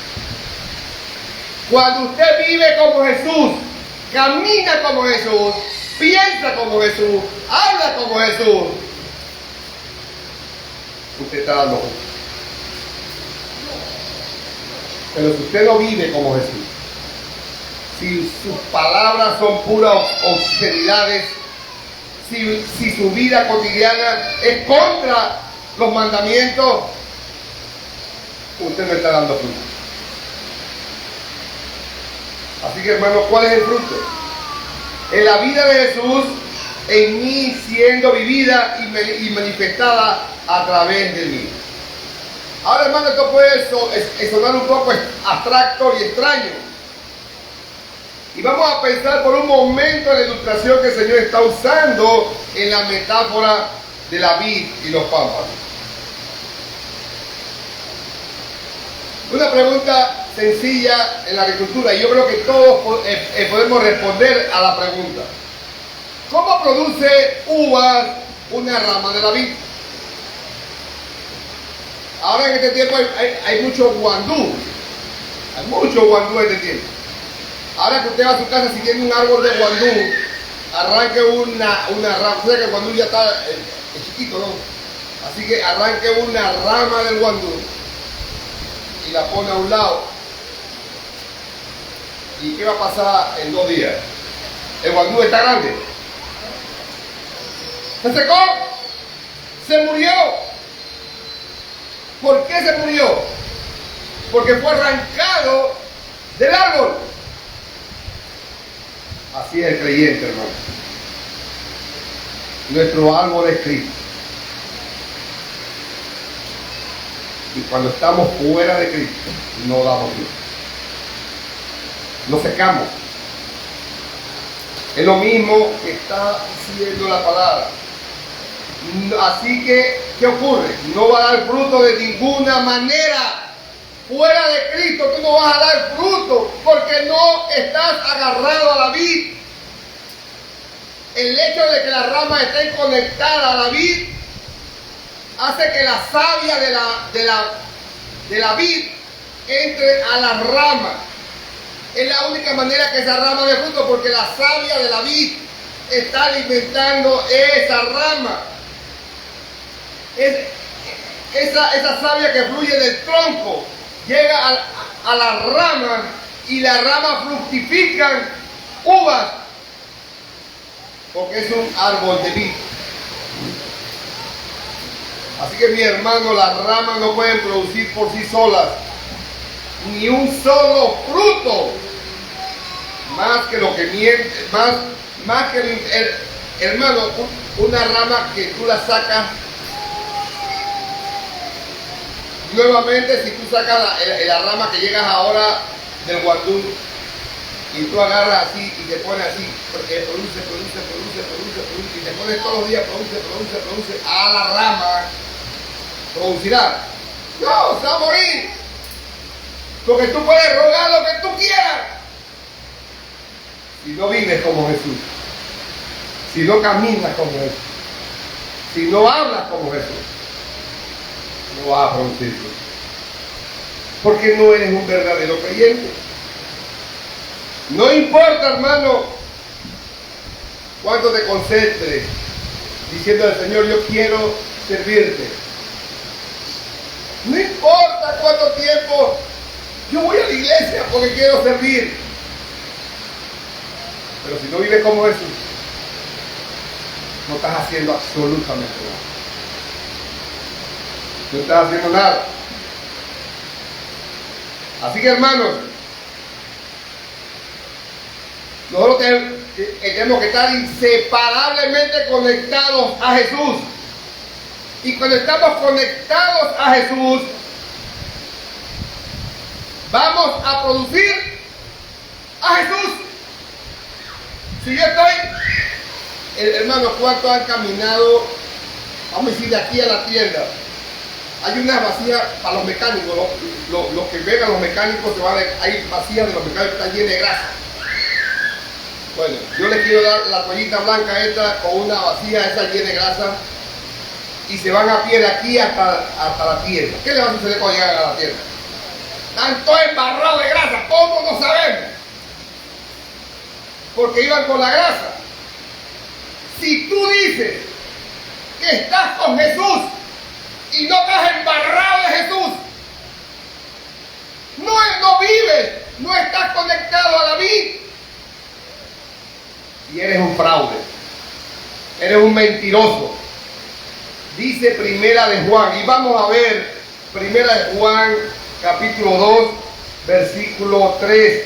Cuando usted vive como Jesús, camina como Jesús, piensa como Jesús, habla como Jesús, usted está dando fruto. Pero si usted no vive como Jesús, si sus palabras son puras obscenidades, si su vida cotidiana es contra los mandamientos, usted no está dando fruto. Así que, hermano, ¿cuál es el fruto? En la vida de Jesús, en mí siendo vivida y manifestada a través de mí. Ahora, hermano, esto puede sonar un poco abstracto y extraño. Y vamos a pensar por un momento en la ilustración que el Señor está usando en la metáfora de la vid y los pámpanos. Una pregunta sencilla en la agricultura, y yo creo que todos podemos responder a la pregunta. ¿Cómo produce uvas una rama de la vid? Ahora en este tiempo hay mucho guandú. Hay mucho guandú en este tiempo. Ahora que usted va a su casa, si tiene un árbol de guandú, arranque una rama. O sea que el guandú ya está es chiquito, ¿no? Así que arranque una rama del guandú y la pone a un lado. ¿Y qué va a pasar en 2 días? El guandú está grande. Se secó. Se murió. ¿Por qué se murió? Porque fue arrancado del árbol. Así es el creyente, hermano. Nuestro árbol es Cristo. Y cuando estamos fuera de Cristo, no damos fruto. Nos secamos. Es lo mismo que está diciendo la palabra. Así que, ¿qué ocurre? No va a dar fruto de ninguna manera. Fuera de Cristo tú no vas a dar fruto porque no estás agarrado a la vid. El hecho de que las ramas estén conectadas a la vid hace que la savia de la vid entre a la rama. Es la única manera que esa rama dé fruto, porque la savia de la vid está alimentando esa rama. Esa savia que fluye del tronco llega a la rama y las ramas fructifican uvas, porque es un árbol de vid. Así que, mi hermano, las ramas no pueden producir por sí solas ni un solo fruto, más que lo que miente, más que hermano, una rama que tú la sacas nuevamente. Si tú sacas la rama que llegas ahora del guandú y tú agarras así y te pones así, porque produce, y te pones todos los días, produce, a la rama, producirá. No, se va a morir. Porque tú puedes rogar lo que tú quieras. Si no vives como Jesús, si no caminas como Jesús, si no hablas como Jesús, no vas a producir fruto. Porque no eres un verdadero creyente. No importa, hermano, cuánto te concentres diciendo al Señor, yo quiero servirte. No importa cuánto tiempo yo voy a la iglesia porque quiero servir. Pero si no vives como Jesús, no estás haciendo absolutamente nada. No estás haciendo nada. Así que, hermanos, nosotros tenemos que estar inseparablemente conectados a Jesús. Y cuando estamos conectados a Jesús, vamos a producir a Jesús. Si yo estoy, hermanos, ¿cuántos han caminado? Vamos a decir, de aquí a la tienda. Hay unas vacías para los mecánicos. Los que ven a los mecánicos se van a ver. Hay vacías de los mecánicos que están llenas de grasa. Bueno, yo les quiero dar la toallita blanca esta con una vacía esa llena de grasa. Y se van a pie de aquí hasta la tienda. ¿Qué les va a suceder cuando llegan a la tienda? Están todos embarrados de grasa. ¿Cómo? No sabemos. Porque iban con la grasa. Si tú dices que estás con Jesús y no estás embarrado de Jesús, no vives, no estás conectado a la vid, y eres un fraude. Eres un mentiroso. Dice Primera de Juan, y vamos a ver Primera de Juan, capítulo 2, versículo 3.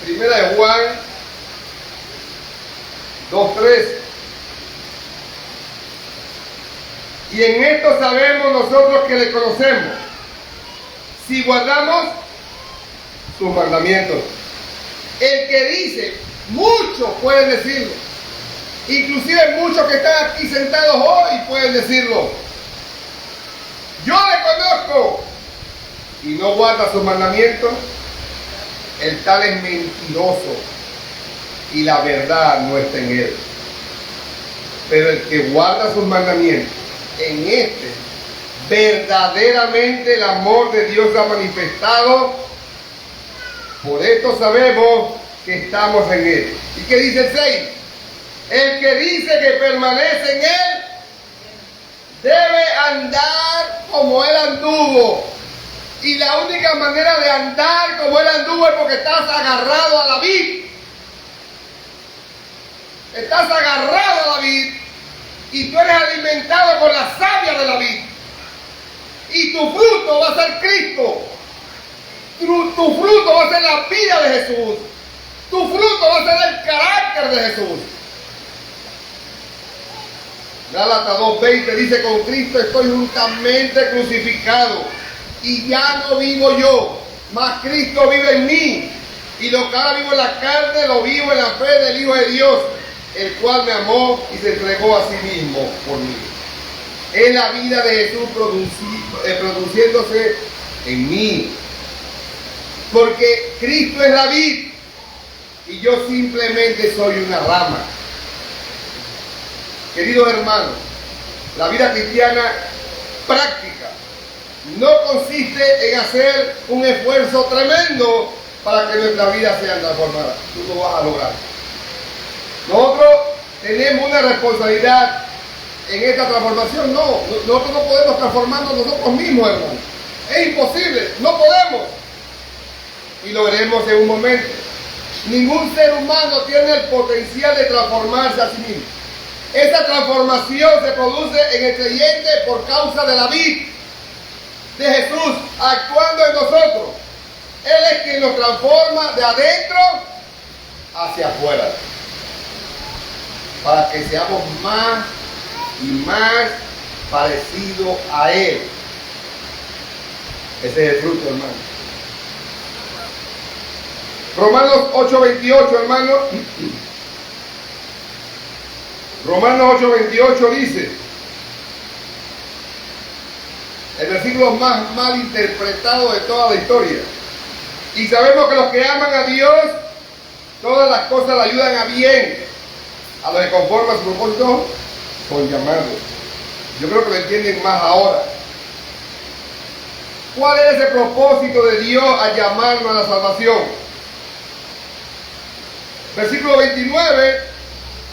Primera de Juan 2:3. Y en esto sabemos nosotros que le conocemos, si guardamos sus mandamientos. El que dice, muchos pueden decirlo, inclusive muchos que están aquí sentados hoy pueden decirlo, yo le conozco, y no guarda sus mandamientos, el tal es mentiroso y la verdad no está en él. Pero el que guarda sus mandamientos, en este verdaderamente el amor de Dios ha manifestado. Por esto sabemos que estamos en él. ¿Y qué dice el 6? El que dice que permanece en él debe andar como él anduvo. Y la única manera de andar como él anduvo es porque estás agarrado a la vid. Estás agarrado a la vid y tú eres alimentado con la savia de la vid. Y tu fruto va a ser Cristo. Tu fruto va a ser la vida de Jesús. Tu fruto va a ser el carácter de Jesús. Gálatas 2:20 dice, con Cristo estoy juntamente crucificado. Y ya no vivo yo, mas Cristo vive en mí. Y lo que ahora vivo en la carne, lo vivo en la fe del Hijo de Dios, el cual me amó y se entregó a sí mismo por mí. Es la vida de Jesús produciéndose en mí. Porque Cristo es la vid y yo simplemente soy una rama. Queridos hermanos, la vida cristiana práctica no consiste en hacer un esfuerzo tremendo para que nuestra vida sea transformada. Tú lo vas a lograr. Nosotros tenemos una responsabilidad en esta transformación. No, nosotros no podemos transformarnos nosotros mismos, hermano. Es imposible, no podemos. Y lo veremos en un momento. Ningún ser humano tiene el potencial de transformarse a sí mismo. Esta transformación se produce en el creyente por causa de la vid de Jesús actuando en nosotros. Él es quien nos transforma de adentro hacia afuera, para que seamos más y más parecidos a Él. Ese es el fruto, hermano. Romanos 8:28, hermano. Romanos 8:28 dice, el versículo más mal interpretado de toda la historia. Y sabemos que los que aman a Dios, todas las cosas le ayudan a bien. A los que conforman a su propósito son llamados. Yo creo que lo entienden más ahora. ¿Cuál es ese propósito de Dios a llamarnos a la salvación? Versículo 29,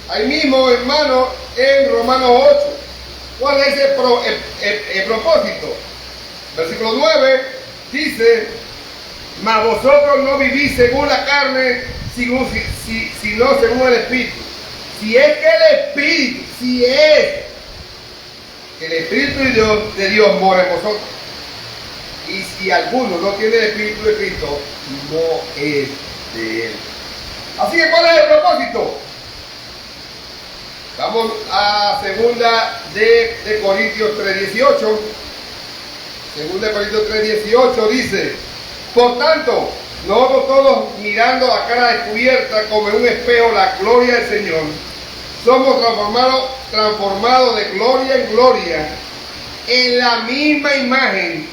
ahí mismo, hermano, en Romanos 8. ¿Cuál es el propósito? Versículo 9 dice, mas vosotros no vivís según la carne, sino según el Espíritu. Si es que el Espíritu de Dios mora en vosotros. Y si alguno no tiene el Espíritu de Cristo, no es de Él. Así que, ¿cuál es el propósito? Vamos a 2 de Corintios 3:18. 2 de Corintios 3:18 dice, por tanto, nosotros todos mirando a cara descubierta como en un espejo la gloria del Señor, somos transformados de gloria en gloria en la misma imagen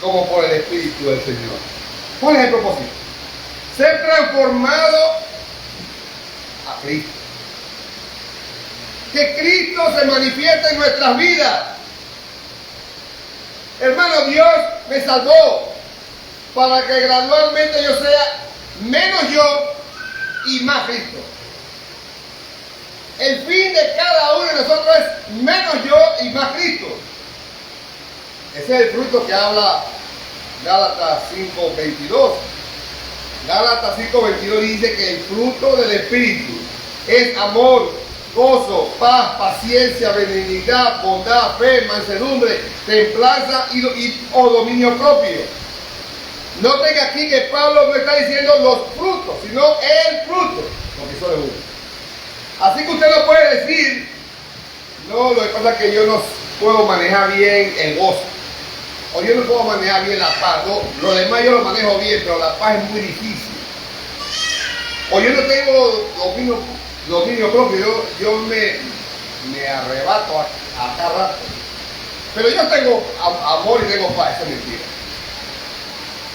como por el Espíritu del Señor. ¿Cuál es el propósito? Ser transformado a Cristo. Que Cristo se manifieste en nuestras vidas. Hermano, Dios me salvó para que gradualmente yo sea menos yo y más Cristo. El fin de cada uno de nosotros es menos yo y más Cristo. Ese es el fruto que habla Gálatas 5:22. Gálatas 5:22 dice que el fruto del Espíritu es amor, gozo, paz, paciencia, benignidad, bondad, fe, mansedumbre, templanza o dominio propio. Noten aquí que Pablo no está diciendo los frutos, sino el fruto, porque solo es uno. Así que usted no puede decir, no, lo que pasa es que yo no puedo manejar bien el gozo, o yo no puedo manejar bien la paz, no, lo demás yo lo manejo bien, pero la paz es muy difícil, o yo no tengo dominio propio, yo me arrebato a cada rato, pero yo tengo amor y tengo paz. Esa es mentira.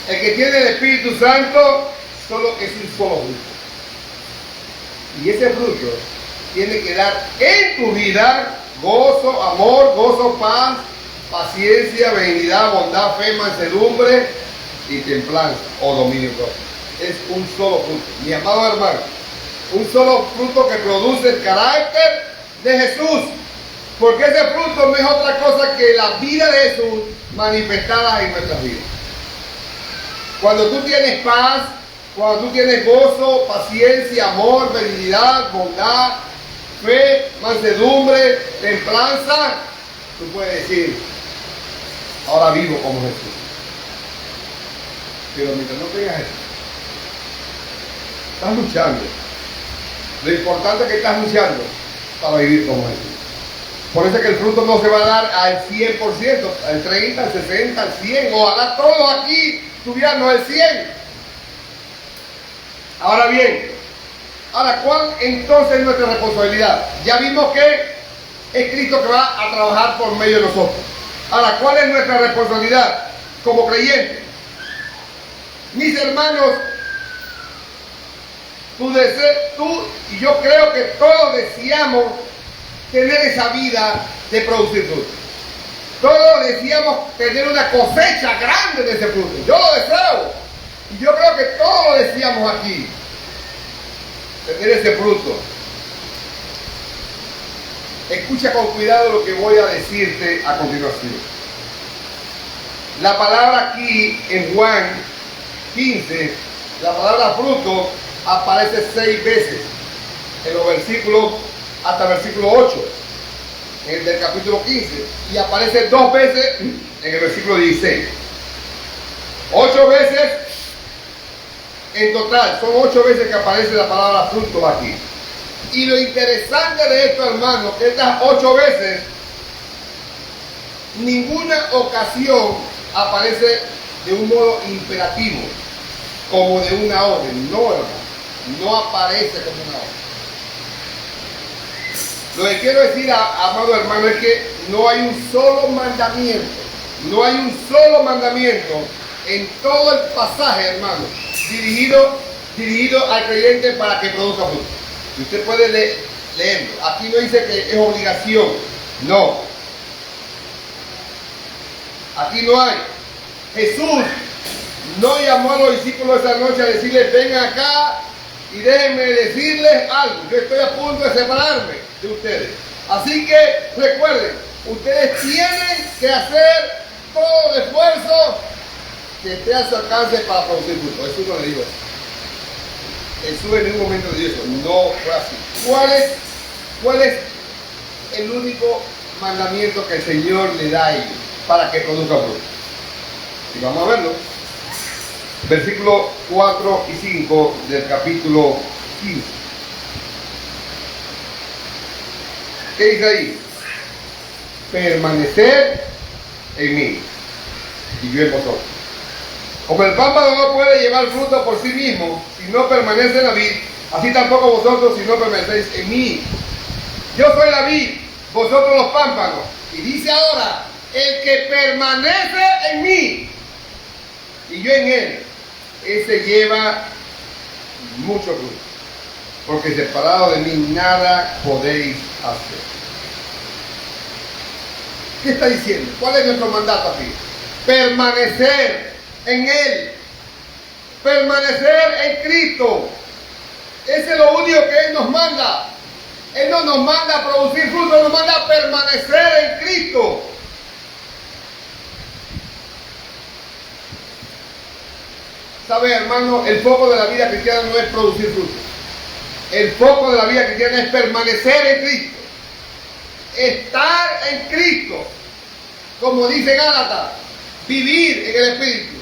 El que tiene el Espíritu Santo solo es un solo fruto, y ese fruto tiene que dar en tu vida gozo, amor, gozo, paz, paciencia, benignidad, bondad, fe, mansedumbre y templanza o dominio propio. Es un solo fruto, mi amado hermano, un solo fruto que produce el carácter de Jesús, porque ese fruto no es otra cosa que la vida de Jesús manifestada en nuestras vidas. Cuando tú tienes paz, cuando tú tienes gozo, paciencia, amor, benignidad, bondad, fe, mansedumbre, templanza, tú puedes decir, ahora vivo como Jesús. Pero mientras no tengas eso, estás luchando. Lo importante es que estás luchando para vivir como Jesús. Por eso es que el fruto no se va a dar al 100%, al 30, al 60, al 100, ojalá todos aquí tuvieran el 100. Ahora bien, ¿cuál entonces es nuestra responsabilidad? Ya vimos que es Cristo que va a trabajar por medio de nosotros. Ahora, ¿cuál es nuestra responsabilidad como creyentes? Mis hermanos, tú y yo creo que todos deseamos tener esa vida de producir fruto. Todos deseamos tener una cosecha grande de ese fruto. Yo lo deseo. Y yo creo que todos lo deseamos aquí. Tener ese fruto. Escucha con cuidado lo que voy a decirte a continuación. La palabra aquí en Juan 15, la palabra fruto aparece 6 veces en los versículos hasta el versículo 8 del capítulo 15 y aparece 2 veces en el versículo 16. 8 veces en total, son 8 veces que aparece la palabra fruto aquí. Y lo interesante de esto, hermano, que estas 8 veces ninguna ocasión aparece de un modo imperativo, como de una orden. No, hermano, no aparece como una orden. Lo que quiero decir, amado hermano, es que no hay un solo mandamiento, no hay un solo mandamiento en todo el pasaje, hermano, dirigido al creyente para que produzca fruto. Y usted puede leerlo. Aquí no dice que es obligación, no. Aquí no hay. Jesús no llamó a los discípulos esa noche a decirles, vengan acá y déjenme decirles algo. Yo estoy a punto de separarme de ustedes. Así que recuerden, ustedes tienen que hacer todo el esfuerzo que esté a su alcance para producir fruto. Jesús no le dijo eso. Jesús en ningún momento dijo eso. No fue así. ¿Cuál es el único mandamiento que el Señor le da a ellos para que produzcan fruto? Y vamos a verlo. Versículos 4 y 5 del capítulo 15. ¿Qué dice ahí? Permanecer en mí y yo en vosotros. Como el pámpano no puede llevar fruto por sí mismo si no permanece en la vid, así tampoco vosotros si no permanecéis en mí. Yo soy la vid, vosotros los pámpanos. Y dice ahora, el que permanece en mí y yo en él, ese lleva mucho fruto, porque separado de mí nada podéis hacer. ¿Qué está diciendo? ¿Cuál es nuestro mandato aquí? Permanecer en él, permanecer en Cristo. Ese es lo único que Él nos manda. Él no nos manda a producir fruto, nos manda a permanecer en Cristo. ¿Sabe, hermano? El foco de la vida cristiana no es producir frutos. El foco de la vida cristiana es permanecer en Cristo. Estar en Cristo. Como dice Gálatas, vivir en el Espíritu.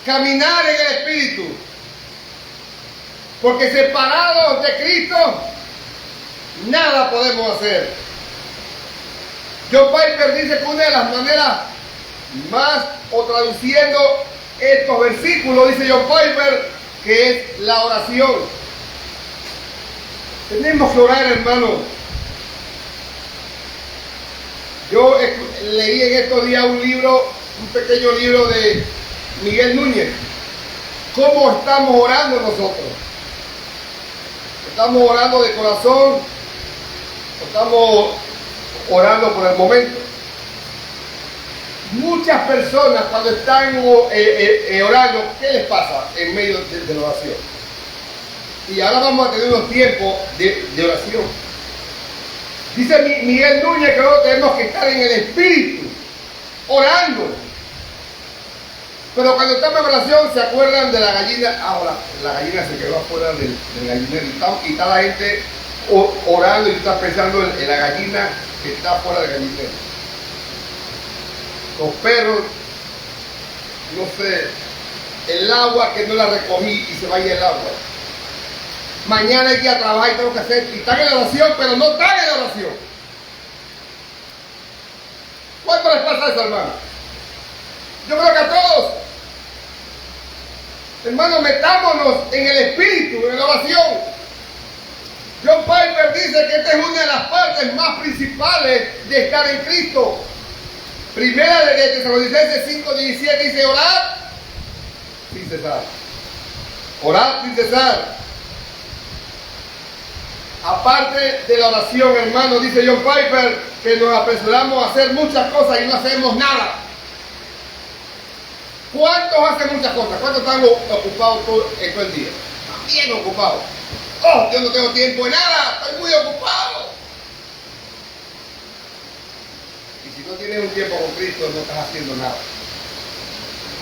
Caminar en el Espíritu. Porque separados de Cristo, nada podemos hacer. John Piper dice que una de las maneras más, o traduciendo estos versículos, dice John Piper, que es la oración. Tenemos que orar, hermano. Yo leí en estos días un libro, un pequeño libro de Miguel Núñez. ¿Cómo estamos orando nosotros? ¿Estamos orando de corazón? ¿O estamos orando por el momento? Muchas personas cuando están orando, ¿qué les pasa en medio de la oración? Y ahora vamos a tener unos tiempos de oración. Dice Miguel Núñez que nosotros tenemos que estar en el Espíritu, orando. Pero cuando estamos en oración, ¿se acuerdan de la gallina? Ahora, la gallina se quedó afuera del gallinero y está la gente orando y tú estás pensando en la gallina que está fuera del gallinero. Los perros, no sé, el agua que no la recogí y se vaya el agua. Mañana hay que ir a trabajar y tengo que hacer, y están en la oración, pero no están en la oración. ¿Cuánto les pasa eso, hermano? Yo creo que a todos. Hermano, metámonos en el Espíritu, en la oración. John Piper dice que esta es una de las partes más principales de estar en Cristo. Primera de Tesalonicenses 5:17 dice: orad sin cesar. Orad sin cesar. Aparte de la oración, hermano, dice John Piper, que nos apresuramos a hacer muchas cosas y no hacemos nada. ¿Cuántos hacen muchas cosas? ¿Cuántos están ocupados todo el día? Bien ocupados. Oh, yo no tengo tiempo de nada, estoy muy ocupado. Y si no tienes un tiempo con Cristo, no estás haciendo nada.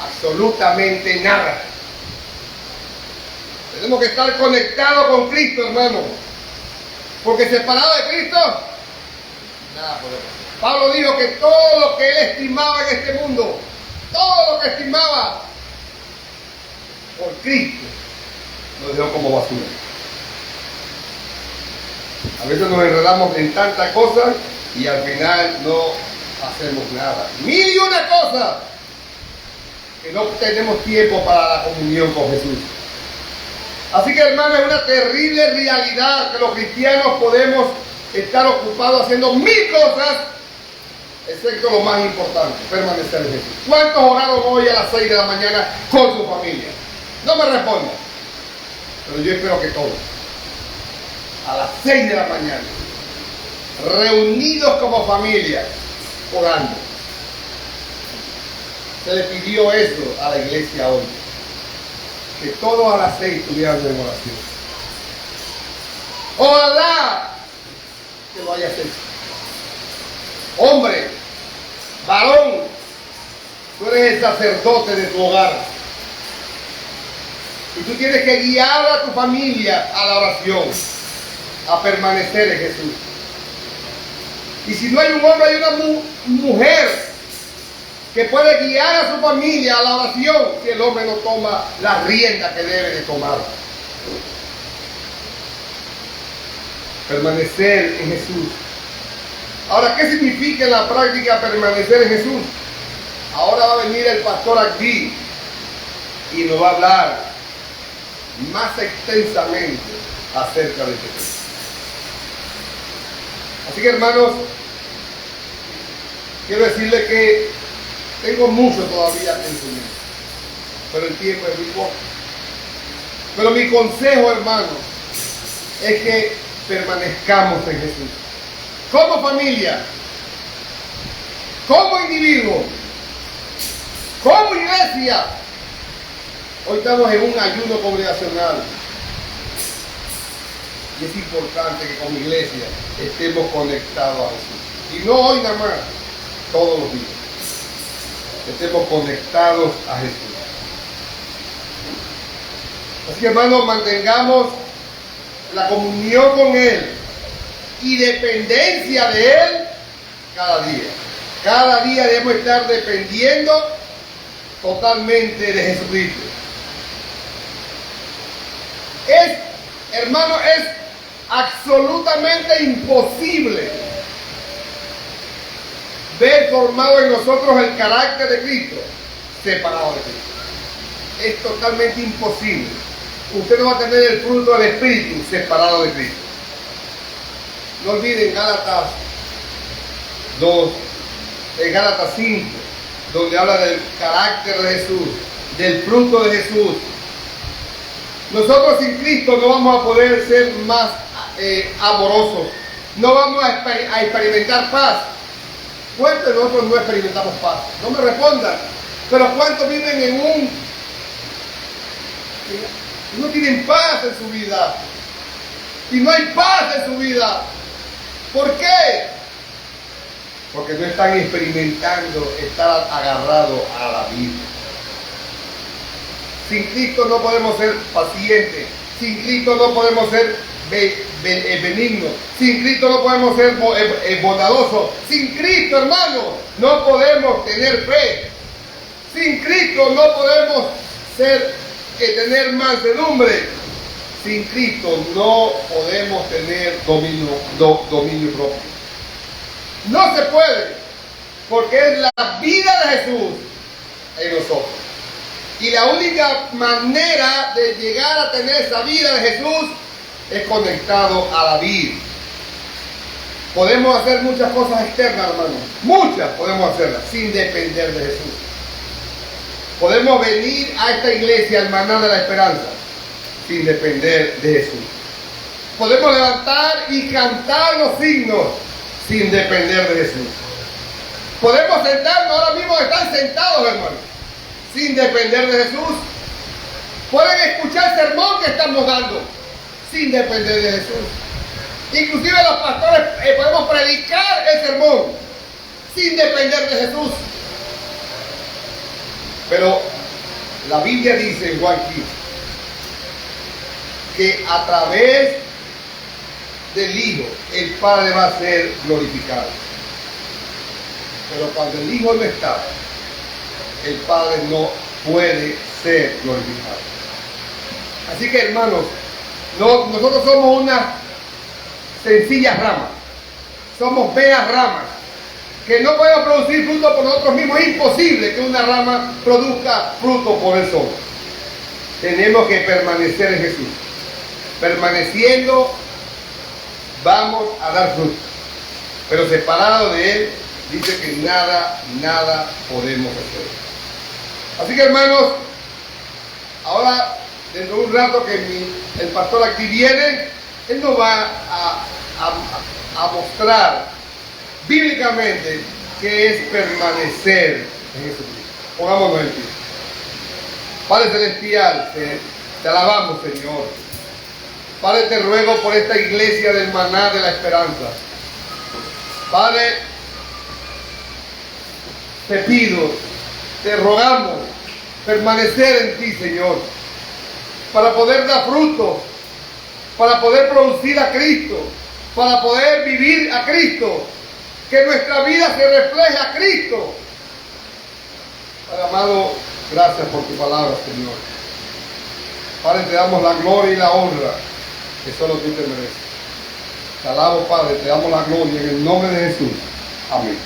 Absolutamente nada. Tenemos que estar conectados con Cristo, hermano. Porque separado de Cristo, nada podemos. Pablo dijo que todo lo que él estimaba en este mundo, todo lo que estimaba por Cristo, lo dejó como basura. A veces nos enredamos en tantas cosas y al final no hacemos nada. Mil y una cosas que no tenemos tiempo para la comunión con Jesús. Así que, hermano, es una terrible realidad que los cristianos podemos estar ocupados haciendo mil cosas, excepto lo más importante, permanecer en Jesús. ¿Cuántos oraron hoy a las 6 de la mañana con su familia? No me respondan, pero yo espero que todos. A las 6 de la mañana, reunidos como familia, orando. Se le pidió eso a la iglesia hoy. Que todos a las 6 estuvieran en oración. Ojalá que lo hayas hecho. Hombre, varón, tú eres el sacerdote de tu hogar. Y tú tienes que guiar a tu familia a la oración, a permanecer en Jesús. Y si no hay un hombre, hay una mujer que puede guiar a su familia a la oración si el hombre no toma la rienda que debe de tomar. Permanecer en Jesús. Ahora, ¿qué significa en la práctica permanecer en Jesús? Ahora va a venir el pastor aquí y nos va a hablar más extensamente acerca de Jesús. Así que, hermanos, quiero decirles que tengo mucho todavía que enseñar, pero el tiempo es muy poco. Pero mi consejo, hermano, es que permanezcamos en Jesús. Como familia, como individuo, como iglesia. Hoy estamos en un ayuno congregacional. Y es importante que como iglesia estemos conectados a Jesús. Y no hoy nada más, todos los días. Estemos conectados a Jesús. Así que, hermanos, mantengamos la comunión con Él y dependencia de Él cada día. Cada día debemos estar dependiendo totalmente de Jesucristo. Hermano, es absolutamente imposible ver formado en nosotros el carácter de Cristo separado de Cristo. Es totalmente imposible. Usted no va a tener el fruto del Espíritu separado de Cristo. No olviden Gálatas 2, Gálatas 5, donde habla del carácter de Jesús, del fruto de Jesús. Nosotros sin Cristo no vamos a poder ser más amorosos, no vamos a experimentar paz. ¿Cuántos de nosotros no experimentamos paz? No me respondan, pero ¿cuántos viven en no tienen paz en su vida? Y no hay paz en su vida. ¿Por qué? Porque no están experimentando estar agarrados a la vida. Sin Cristo no podemos ser pacientes. Sin Cristo no podemos ser benignos. Sin Cristo no podemos ser bondadosos. Sin Cristo, hermano, no podemos tener fe. Sin Cristo no podemos tener mansedumbre. Sin Cristo no podemos tener dominio propio. No se puede, porque es la vida de Jesús en nosotros. Y la única manera de llegar a tener esa vida de Jesús es conectado a la vida. Podemos hacer muchas cosas externas, hermano. Muchas podemos hacerlas sin depender de Jesús. Podemos venir a esta iglesia, al Maná de la Esperanza, sin depender de Jesús. Podemos levantar y cantar los signos sin depender de Jesús. Podemos sentarnos, ahora mismo están sentados, hermano, sin depender de Jesús. Pueden escuchar el sermón que estamos dando sin depender de Jesús. Inclusive los pastores podemos predicar el sermón sin depender de Jesús. Pero la Biblia dice en Juan 15 que a través del Hijo el Padre va a ser glorificado. Pero cuando el Hijo no está, el Padre no puede ser glorificado. Así que, hermanos, nosotros somos una sencilla rama. Somos veas ramas que no podemos producir fruto por nosotros mismos. Es imposible que una rama produzca fruto por el sol. Tenemos que permanecer en Jesús. Permaneciendo vamos a dar fruto. Pero separado de Él, dice que nada podemos hacer. Así que, hermanos, ahora dentro de un rato que el pastor aquí viene, él nos va a mostrar bíblicamente qué es permanecer en Jesucristo. Pongámonos en pie. Padre Celestial, te alabamos, Señor. Padre, te ruego por esta iglesia del Maná de la Esperanza. Padre, te pido, te rogamos permanecer en ti, Señor, para poder dar fruto, para poder producir a Cristo, para poder vivir a Cristo, que nuestra vida se refleje a Cristo. Padre amado, gracias por tu palabra, Señor. Padre, te damos la gloria y la honra que solo tú te mereces. Te alabo, Padre, te damos la gloria en el nombre de Jesús. Amén.